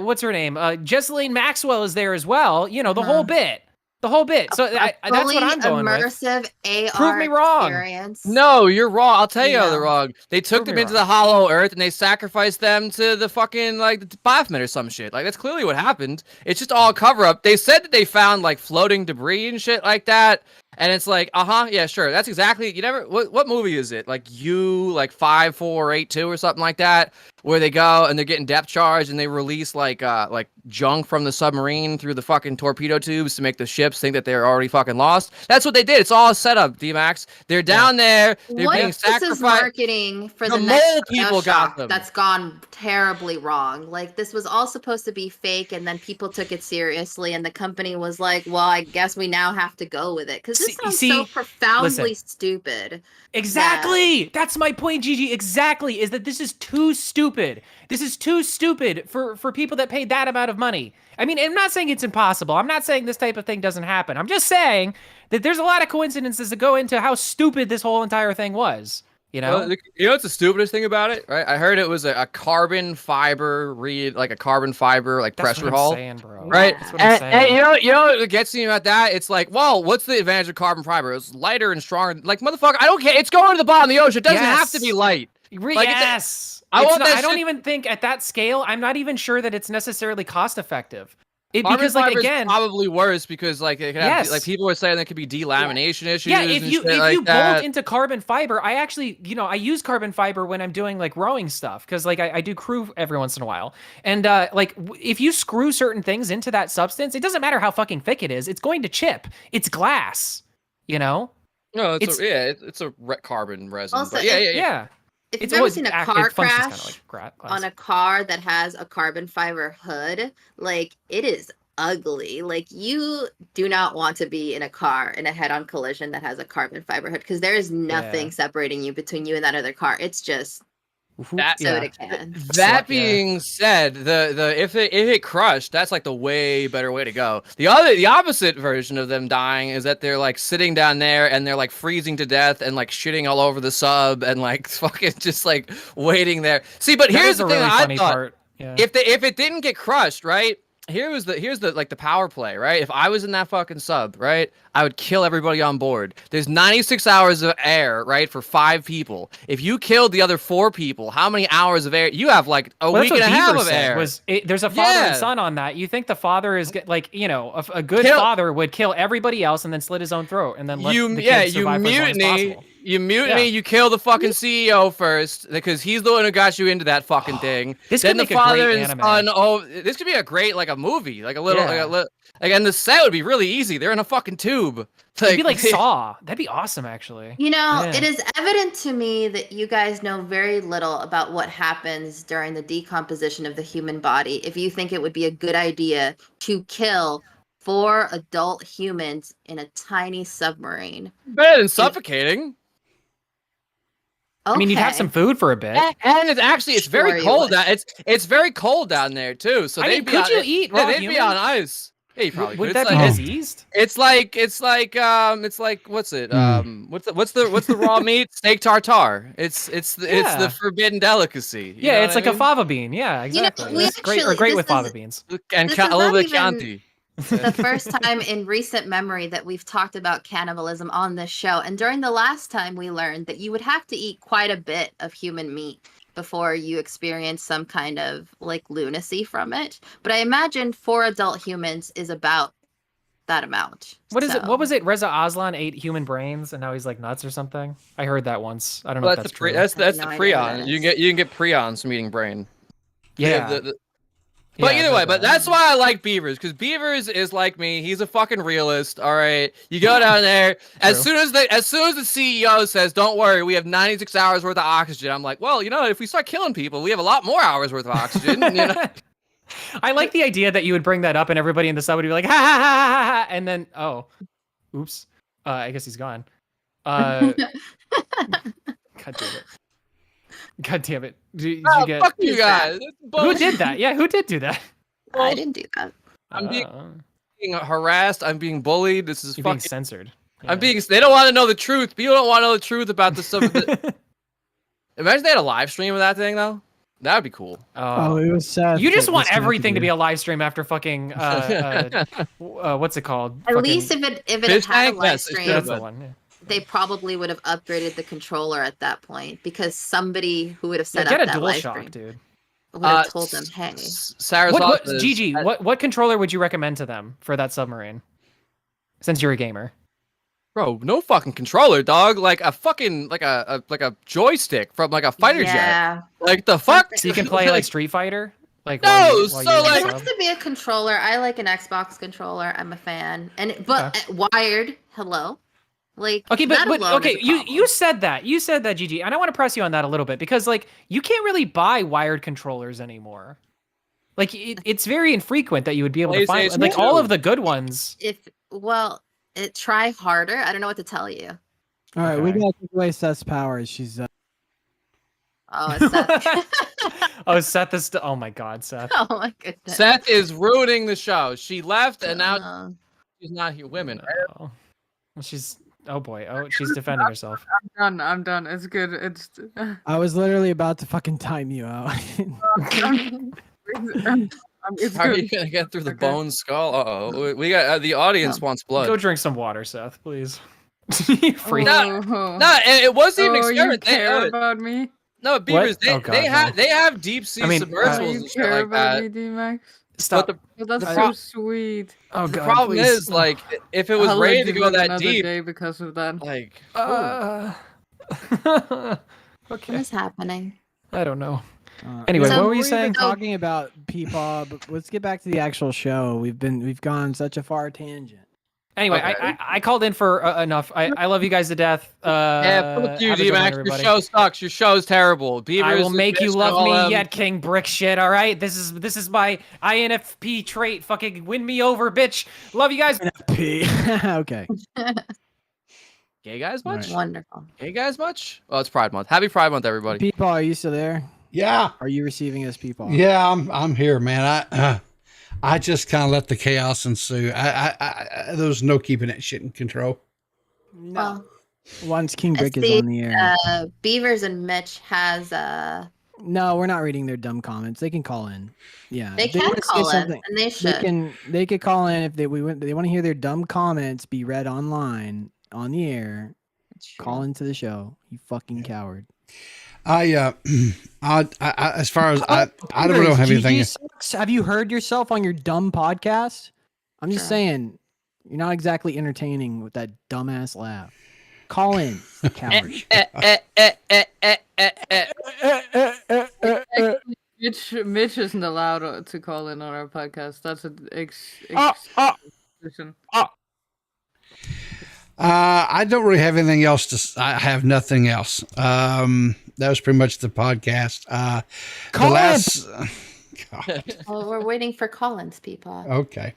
what's her name? Jessalyn Maxwell is there as well. The whole bit. The whole bit. So that's what I'm going with. Immersive AR Prove me wrong. experience. No, you're wrong. I'll tell you how they're No. wrong. They took Prove them me into wrong. the hollow earth and they sacrificed them to the fucking like the Baphomet or some shit. Like that's clearly what happened. It's just all a cover up. They said that they found like floating debris and shit like that. And it's like, yeah, sure. That's exactly. You never. What movie is it? Like 5482 or something like that, where they go and they're getting depth charged and they release like junk from the submarine through the fucking torpedo tubes to make the ships think that they're already fucking lost. That's what they did. It's all a setup, DMax. They're down there. They're being sacrificed. This is marketing for the mole next people got them. That's gone terribly wrong. Like this was all supposed to be fake, and then people took it seriously, and the company was like, "Well, I guess we now have to go with it," because this sounds so profoundly stupid. Exactly. That's my point, Gigi. Exactly. Is that this is too stupid. This is too stupid for people that paid that amount of money. I mean, I'm not saying it's impossible. I'm not saying this type of thing doesn't happen. I'm just saying that there's a lot of coincidences that go into how stupid this whole entire thing was. You know? Well, you know what's the stupidest thing about it, right? I heard it was a carbon fiber like pressure hull. Saying, bro. Right? That's what I'm saying. And you know what gets me about that? It's like, well, what's the advantage of carbon fiber? It's lighter and stronger. Like, motherfucker, I don't care. It's going to the bottom of the ocean. It doesn't have to be light. Like, Yes. I don't even think at that scale, I'm not even sure that it's necessarily cost effective. Because like again, probably worse because like it could have, like people were saying there could be delamination issues. Yeah, if you bolt into carbon fiber, I actually I use carbon fiber when I'm doing like rowing stuff because like I do crew every once in a while, and if you screw certain things into that substance, it doesn't matter how fucking thick it is, it's going to chip. It's glass, you know. No, it's a carbon resin. Also, but yeah. If you've ever seen a car crash on a car that has a carbon fiber hood, like it is ugly. Like you do not want to be in a car in a head-on collision that has a carbon fiber hood because there is nothing separating you between you and that other car. It's just soda can. That being said, the if it crushed, that's like the way better way to go. The opposite version of them dying is that they're like sitting down there and they're like freezing to death and like shitting all over the sub and like fucking just like waiting there. See, but here's the thing I thought. Yeah. If it didn't get crushed, right? Here's the like the power play, right? If I was in that fucking sub, right, I would kill everybody on board. There's 96 hours of air, right, for 5 people. If you killed the other 4 people, how many hours of air? You have like a week and a half of air. There's a father and son on that. You think the father is like, a good father would kill everybody else and then slit his own throat and then let the kids survive for as long as possible. You mutiny, you kill the fucking CEO first because he's the one who got you into that fucking thing. Then the father and son. Oh, this could be a great like a movie, like a little, and the set would be really easy. They're in a fucking tube. It'd be like Saw. That'd be awesome, actually. It is evident to me that you guys know very little about what happens during the decomposition of the human body. If you think it would be a good idea to kill 4 adult humans in a tiny submarine, better than suffocating. I mean, you'd have some food for a bit, and it's very cold. It's very cold down there too. So could you eat raw they'd be on ice. Yeah, you probably would could. That be diseased? It's like what's it? What's the raw meat? Steak tartare. It's the forbidden delicacy. Yeah, it's like a fava bean. Yeah, exactly. It's great with fava beans and a little bit of Chianti. The first time in recent memory that we've talked about cannibalism on this show. And during the last time we learned that you would have to eat quite a bit of human meat before you experience some kind of like lunacy from it. But I imagine 4 adult humans is about that amount. What is it? What was it? Reza Aslan ate human brains and now he's like nuts or something? I heard that once. I don't know if that's true. That's the prion. You can get prions from eating brain. Yeah. But either way, but that's why I like Beavers, because Beavers is like me. He's a fucking realist. All right, you go down there. As soon as the CEO says, "Don't worry, we have 96 hours worth of oxygen," I'm like, well, if we start killing people, we have a lot more hours worth of oxygen. I like the idea that you would bring that up and everybody in the sub would be like, ha ha ha ha ha, and then oops, I guess he's gone. God damn it. God damn it. Did you get... Fuck you guys. Who did that? Yeah, who did do that? I didn't do that. I'm being harassed. I'm being bullied. This is being censored. Yeah. They don't want to know the truth. People don't want to know the truth about the stuff. Imagine they had a live stream of that thing, though. That'd be cool. Oh, it was Seth. You just that want disconnected everything to you. be a live stream after fucking what's it called? At Fucking least if it had Fish had a tank? live Yes, it stream, should that's have the one. Yeah. they probably would have upgraded the controller at that point because somebody who would have set Get up a that dual live shock, stream dude. would have told them, "Hey, Sarah's What office- Gigi? What controller would you recommend to them for that submarine? Since you're a gamer. Bro, no fucking controller, dog. Like a fucking like a joystick from like a fighter yeah." jet. Like the fuck? So you can play like Street Fighter? Like No, while you're so, in the like- It sub? has to be a controller. I like an Xbox controller. I'm a fan, but wired. Hello, like Okay, that but alone okay, is a problem. you said that. You said that, Gigi, and I want to press you on that a little bit because like you can't really buy wired controllers anymore. Like it's very infrequent that you would be able to find PlayStation like all 2. of the good ones. Try harder. I don't know what to tell you. All right, we Okay. gotta take away Seth's powers. She's Oh, it's that. Oh, Seth is. Oh my God, Seth. Oh my goodness. Seth is ruining the show. She left and now Uh, she's not here. Women. Oh. She's. Oh boy. Oh, she's defending herself. I'm done. It's good. It's. I was literally about to fucking time you out. It's How are you good. gonna get through the bone skull? Uh-oh. We got the audience wants blood. Go drink some water, Seth, please. You freak. No, it wasn't even Oh, you experiment. care about me? No, beavers. What? Oh, God, They have deep sea I mean, submersibles You and shit care like about that. me, DMax? Stop. But Oh, that's the so pro- sweet. Oh the God. problem please. is, like, if it was I'll ready live to to go live that another deep, day because of that. like, what Okay. is happening? I don't know. Anyway, so what were you we've saying? been talking about Peepaw, but let's get back to the actual show. We've gone such a far tangent. Anyway, Okay. I called in for enough. I love you guys to death. yeah, fuck you, have a good one, DMax. Your everybody. show sucks. Your show's terrible. Beavers. I will make you love me yet. yet, King Brick shit. All right, this is my INFP trait. Fucking win me over, bitch. Love you guys. Okay. Gay guys much? Wonderful. Gay guys much? Oh, it's Pride Month. Happy Pride Month, everybody. Peepaw, are you still there? Yeah. Are you receiving us, Peepaw? Yeah, I'm here, man. I just kind of let the chaos ensue. I there was no keeping that shit in control. Well, Once King Brick let's is see, on the air. Beavers and Mitch has No, we're not reading their dumb comments. They can call in. Yeah, they if can wanna say call in something, and they should. They could call in if they want to hear their dumb comments be read online on the air. Call into the show. You fucking coward. I as far as I don't know have anything. GG sucks. Have you heard yourself on your dumb podcast? I'm just saying, you're not exactly entertaining with that dumbass laugh. Call in, coward. Mitch isn't allowed to call in on our podcast. That's an exclusion. I don't really have anything else I have nothing else. That was pretty much the podcast. Call in. God. Well, we're waiting for Collins, people. Okay.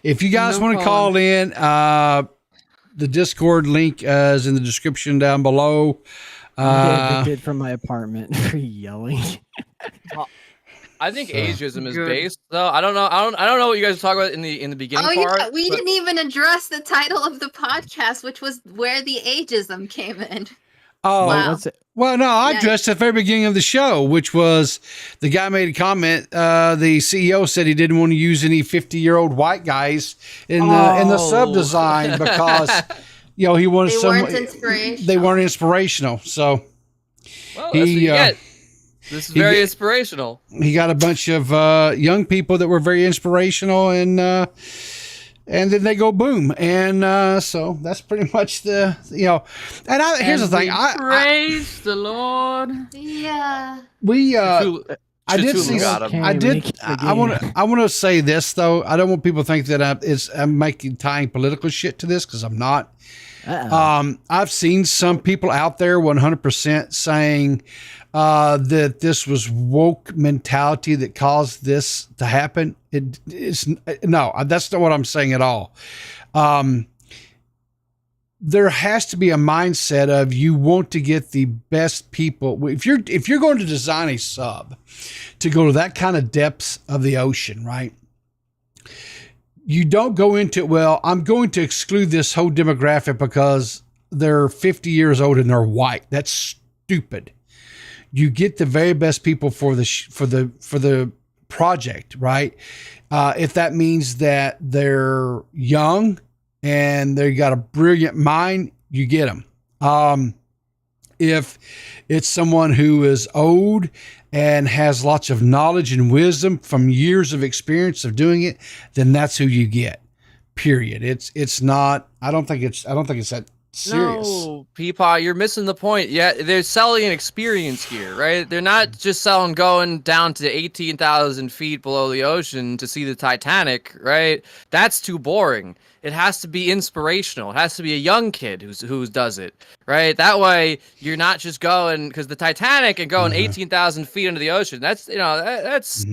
If you guys No want to call in, the Discord link is in the description down below. I'm evicted from my apartment for yelling. I think So- ageism is Good. based though. I don't know. I don't know what you guys were talking about in the beginning Oh part. yeah, we but- didn't even address the title of the podcast, which was where the ageism came in. Oh, Wow. well, no, I Yeah. addressed at the very beginning of the show, which was the guy made a comment. The CEO said he didn't want to use any 50-year-old white guys in the sub design because he wanted They some. weren't inspirational. They weren't inspirational. So Well, that's what you get. This is very inspirational. He got a bunch of young people that were very inspirational, and then they go boom, and so that's pretty much the And here's the And thing, we praise the Lord. Yeah. I did see. I want to say this though. I don't want people to think that I'm tying political shit to this because I'm not. I've seen some people out there 100% saying that this was woke mentality that caused this to happen. No, that's not what I'm saying at all. There has to be a mindset of you want to get the best people. If you're going to design a sub to go to that kind of depths of the ocean, right? You don't go into, well, I'm going to exclude this whole demographic because they're 50 years old and they're white. That's stupid. you get the very best people for the project, right? If that means that they're young and they got a brilliant mind, you get them. If it's someone who is old and has lots of knowledge and wisdom from years of experience of doing it, then that's who you get. Period. It's not. I don't think it's that serious. No, Peapod, you're missing the point. Yeah, they're selling an experience here, right? They're not just selling going down to 18,000 feet below the ocean to see the Titanic, right? That's too boring. It has to be inspirational. It has to be a young kid who does it, right? That way, you're not just going because the Titanic and going 18,000 feet into the ocean. That's that's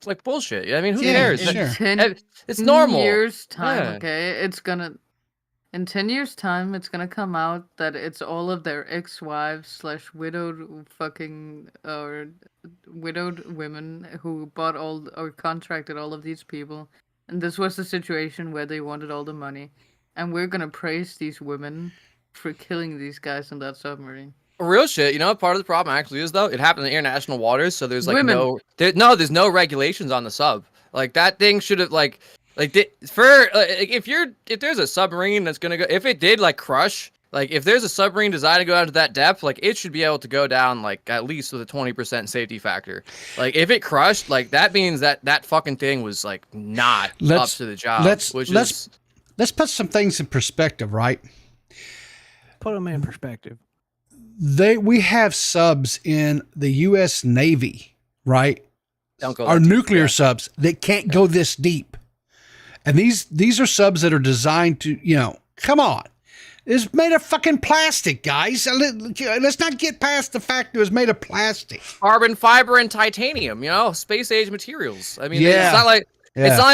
like bullshit. I mean, who cares? Sure. It's normal. 10 years time, Yeah. okay? In 10 years time, it's gonna come out that it's all of their ex-wives / widowed fucking or widowed women who bought all or contracted all of these people. And this was the situation where they wanted all the money. And we're gonna praise these women for killing these guys in that submarine. Real shit. You know what part of the problem actually is though? It happened in international waters, so there's like Women. there's no regulations on the sub. Like that thing should have if there's a submarine that's gonna go, if it did like crush, like if there's a submarine designed to go down to that depth, like it should be able to go down like at least with a 20% safety factor. Like if it crushed, like that means that fucking thing was like not up to the job. Let's put some things in perspective, right? Put them in perspective. We have subs in the U.S. Navy, right? Don't go Our that deep, nuclear subs that can't go this deep. And these are subs that are designed to, come on. It's made of fucking plastic, guys. Let's not get past the fact it was made of plastic. Carbon fiber and titanium, space age materials. I mean, Yeah. it's not like Yeah. it's not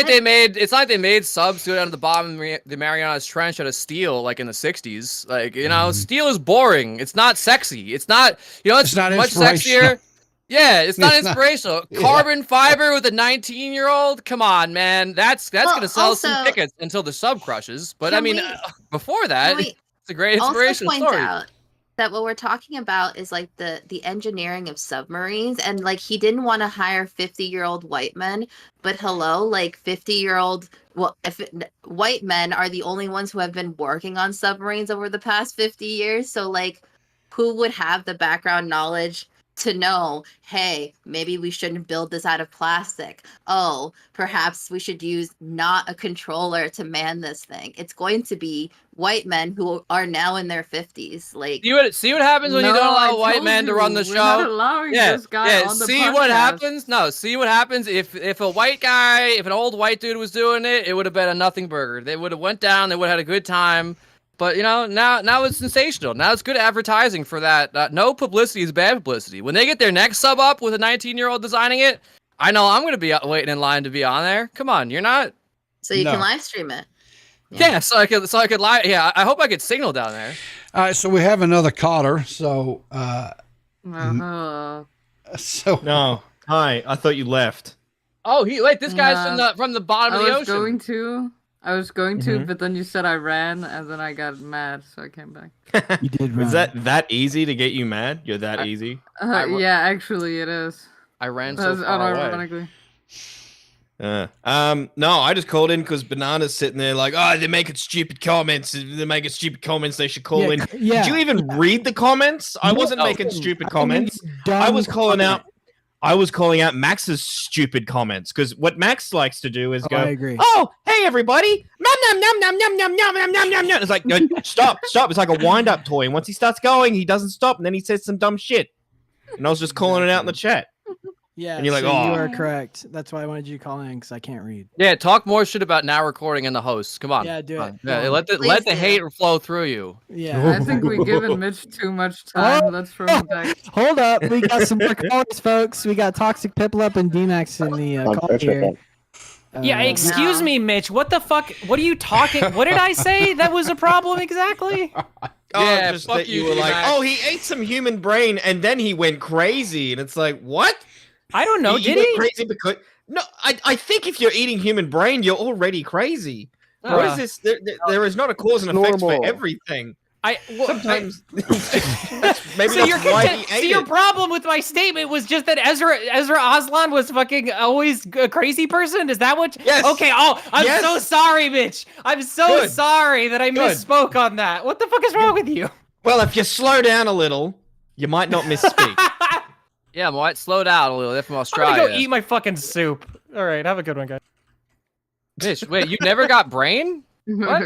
like they made subs go down to the bottom of the Marianas Trench out of steel like in the 60s. Like, steel is boring. It's not sexy. It's not, it's not much inspirational. sexier. Yeah, it's not It's not- inspirational. Yeah. Carbon fiber with a 19-year-old? Come on, man. That's going to sell some also- tickets until the sub crushes. But I Can mean, we- before that, can we it's a great also inspirational point story. out that what we're talking about is like the engineering of submarines, and like he didn't want to hire 50-year-old white men, but hello, like 50-year-old white men are the only ones who have been working on submarines over the past 50 years. So like, who would have the background knowledge to know, hey, maybe we shouldn't build this out of plastic. Oh, perhaps we should use not a controller to man this thing. It's going to be white men who are now in their 50s. Like, See what happens when you don't allow white men to run the show. We're not allowing this guy on the See podcast. what happens? No, see what happens if a white guy, if an old white dude was doing it, it would have been a nothing burger. They would have went down. They would have had a good time. But now it's sensational. Now it's good advertising for that. No publicity is bad publicity. When they get their next sub up with a 19-year-old designing it, I know I'm going to be waiting in line to be on there. Come on, you're not. so you can live stream it. Yeah, so I could live. Yeah, I hope I get signal down there. All right, so we have another caller. So, so No. Hi. I thought you left. Oh, this guy's from the bottom of the ocean. I was going to, Mhm. but then you said I ran, and then I got mad, so I came back. You did Was that easy to get you mad? You're that easy? Yeah, actually, it is. I ran so That's far away. unironically. No, I just called in because Banana's sitting there like, oh, they're making stupid comments. They're making stupid comments. They should call in. yeah. Did you even read the comments? I wasn't No. making stupid I mean, comments. I was calling out Max's stupid comments because what Max likes to do is go, I agree. oh, hey everybody, nom nom nom nom nom nom nom nom nom nom. It's like, no, stop. It's like a wind-up toy, and once he starts going, he doesn't stop, and then he says some dumb shit. And I was just calling it out in the chat. Yeah, And you're like, so oh. you are correct. That's why I wanted you to call in because I can't read. Yeah, talk more shit about now recording and the hosts. Come on. Yeah, do Come it. on. Yeah, Go on. let the Please do. hate flow through you. Yeah. I think we're giving Mitch too much time. Let's throw him back. Hold up, we got some more callers, folks. We got Toxic Piplup and DMax in the call here. Yeah, excuse me, Mitch. What the fuck? What are you talking? What did I say that was a problem exactly? Yeah, just fuck that you you, were like, D-Max. oh, he ate some human brain and then he went crazy. And it's like, what? I don't know. He Did went he? crazy because no, I think if you're eating human brain, you're already crazy. What is this? There is not a cause and effect for everything. Sometimes maybe so that's why he ate your it. problem with my statement was just that Ezra Aslan was fucking always a crazy person? Is that what? Yes. Okay. Oh, I'm Yes. so sorry, Mitch. I'm so Good. sorry that I Good. misspoke on that. What the fuck is wrong with you? Well, if you slow down a little, you might not misspeak. Yeah, might slow down a little. They're from I'm Australia. gonna go eat my fucking soup. All right, have a good one, guys. Mitch, wait, you never got brain? What?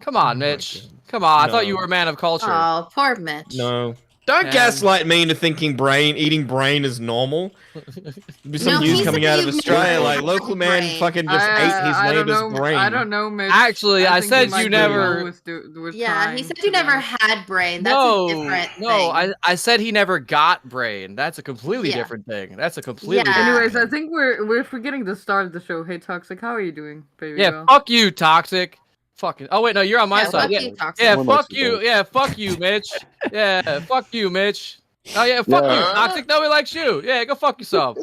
Come on, Mitch. Come on. I thought you were a man of culture. Oh, poor Mitch. No. Don't Man. gaslight me into thinking eating brain is normal. There'll be some No, news he coming said out of you've Australia never like had local man brain. fucking just ate his neighbor's brain. I don't know, Mitch. Actually, I think said might you be never- was Yeah, he trying, said to you be never honest. had brain. That's No, a different no, thing. I said he never got brain. That's a completely Yeah. different thing. That's a completely Yeah. different Anyways, thing. I think we're forgetting the start of the show. Hey, Toxic, how are you doing, baby? Yeah, girl? fuck you, Toxic. Fucking. Oh wait, no, you're on my Yeah, side. fuck Yeah, you, Toxic. yeah, One fuck likes you. both. Yeah, fuck you, Mitch. Yeah, fuck you, Mitch. Oh yeah, fuck Yeah. you, Toxic. Nobody likes you. Yeah, go fuck yourself.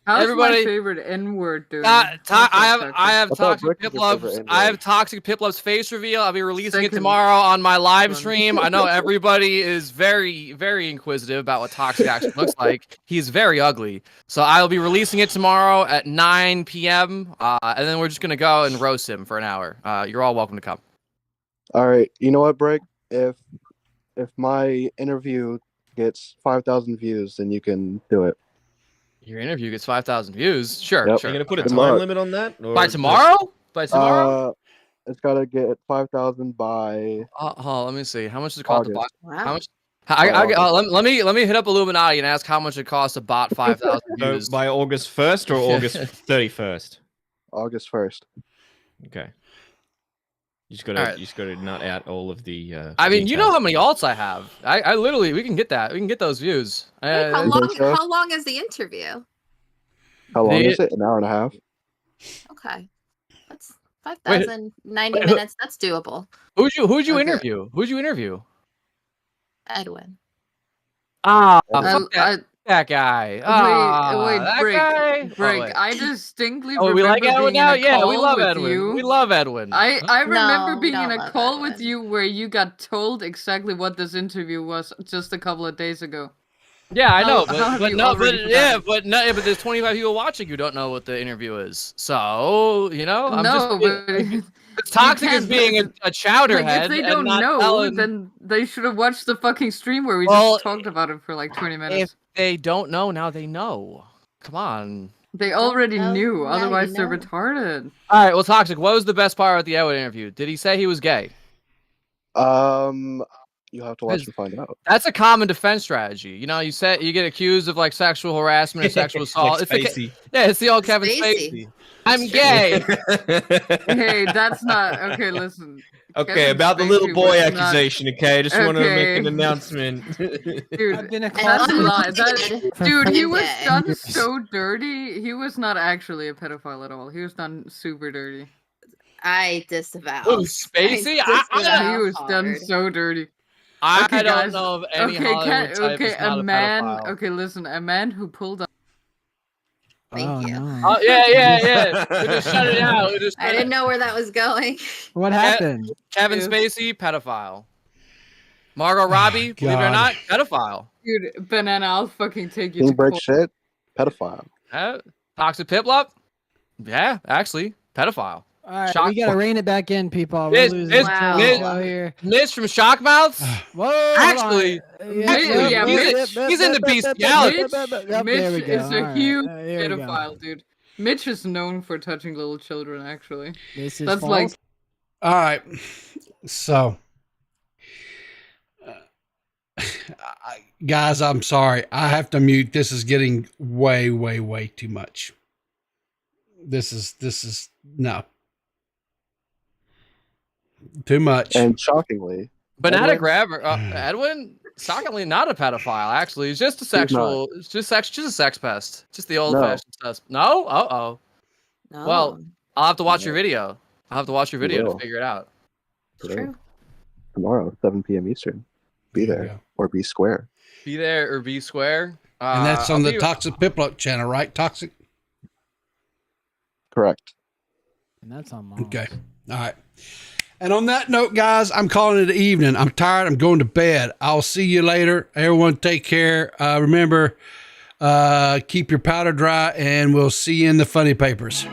How's Everybody- my favorite N-word doing? I What's up, have Toxic? Toxic thought Brick was your favorite Piplup's. N-word. I have Toxic Piplup's face reveal. I'll be releasing it Second tomorrow on my live one. stream. I know everybody is very, very inquisitive about what Toxic actually looks like. He's very ugly. So I'll be releasing it tomorrow at 9 p.m. And then we're just gonna go and roast him for an hour. You're all welcome to come. All right, you know what, Brick? If my interview gets 5,000 views, then you can do it. Your interview gets 5,000 views. Sure, Yep. sure. Are you gonna put a Good time luck. limit on that? Or By just- tomorrow? By tomorrow? It's gotta get 5,000 by Let me see. How much does it cost to buy? August. Wow. How much? Let me hit up Illuminati and ask how much it costs to bot 5,000 So views. by August 1st or August 31st? August 1st. Okay. You just Alright. gotta nut out all of the. I mean, you know details. how many alts I have. I literally, we can get that. We can get those views. Wait, how you long? think so? How long is the interview? How long The- is it? An hour and a half. Okay, that's 5,090 wait, minutes. That's doable. Who'd you Okay. interview? Who'd you interview? Edwin. Ah, Um, fuck that guy. Wait, That Brick. guy? Brick, wait. I distinctly Oh, we remember like Edwin being now? in a Yeah, call we love with Edwin. you. We love Edwin. I remember No, being we in don't a love call with Edwin. you where you got told exactly what this interview was just a couple of days ago. Yeah, I know, How have but you no, but already yeah, forgotten? but there's 25 people watching who don't know what the interview is. So I'm No, just but it's toxic as can't- being a chowderhead. like if they and don't not know, telling- then they should have watched the fucking stream where we Well, just talked about it for like 20 minutes. if they don't know, now they know. Come on. They already know, knew, now you otherwise they're know. retarded. All right, well, toxic. What was the best part of the Edwin interview? Did he say he was gay? You have to watch and find out. That's a common defense strategy. You know, you get accused of like sexual harassment or sexual assault. Like It's the, Spacey. yeah, it's the old Kevin Spacey. Spacey. I'm gay. Hey, that's not okay. Listen, Okay, Kevin about the Spacey little boy was not- accusation. Okay, I just want to make an Okay. announcement. dude, I've been a that's a lie. Unrelated. Dude, he was Okay. done so dirty. He was not actually a pedophile at all. He was done super dirty. I disavow. Who, Spacey? I Yeah, he was disavow done hard. so dirty. I Okay, don't guys. know of any Okay, Hollywood type okay, who's not a man. pedophile. Okay, listen, a man who pulled up. Thank you. No. Oh yeah. We just shut it out. We just I didn't know where that was going. What happened? Kevin Yeah. Spacey, pedophile. Margot Robbie, believe it or God. not, pedophile. Dude, Banana, I'll fucking take you King to break court. shit. Pedophile. Toxic Piplup, yeah, actually, pedophile. All right, Shock- we gotta rein it back in, people. We're Mitch, losing Mitch, control Mitch, here. Mitch from Shockmouths. Whoa, hold Actually, on. yeah, he's into bestiality. Yep, Mitch there we go. is a All right, huge here we go. pedophile, dude. Mitch is known for touching little children, actually. This is That's false. like All right. So, guys, I'm sorry. I have to mute. This is getting way, way, way too much. This is no. Too much. And shockingly, Banana Edwin? grabber, Edwin, shockingly not a pedophile. Actually, he's just a sexual. It's just a sex pest. Just the old fashioned stuff. No. No. Well, I'll have to watch your video. I'll have to watch your video will. to figure it out. it's true. tomorrow, 7 p.m. Eastern. Be There you there go. or be square. Be there or be square. And that's I'll on the be- Toxic Piplup channel, right? Toxic. Correct. And that's on mine. Okay. All right. And on that note, guys, I'm calling it an evening. I'm tired. I'm going to bed. I'll see you later. Everyone take care. Remember, keep your powder dry, and we'll see you in the funny papers.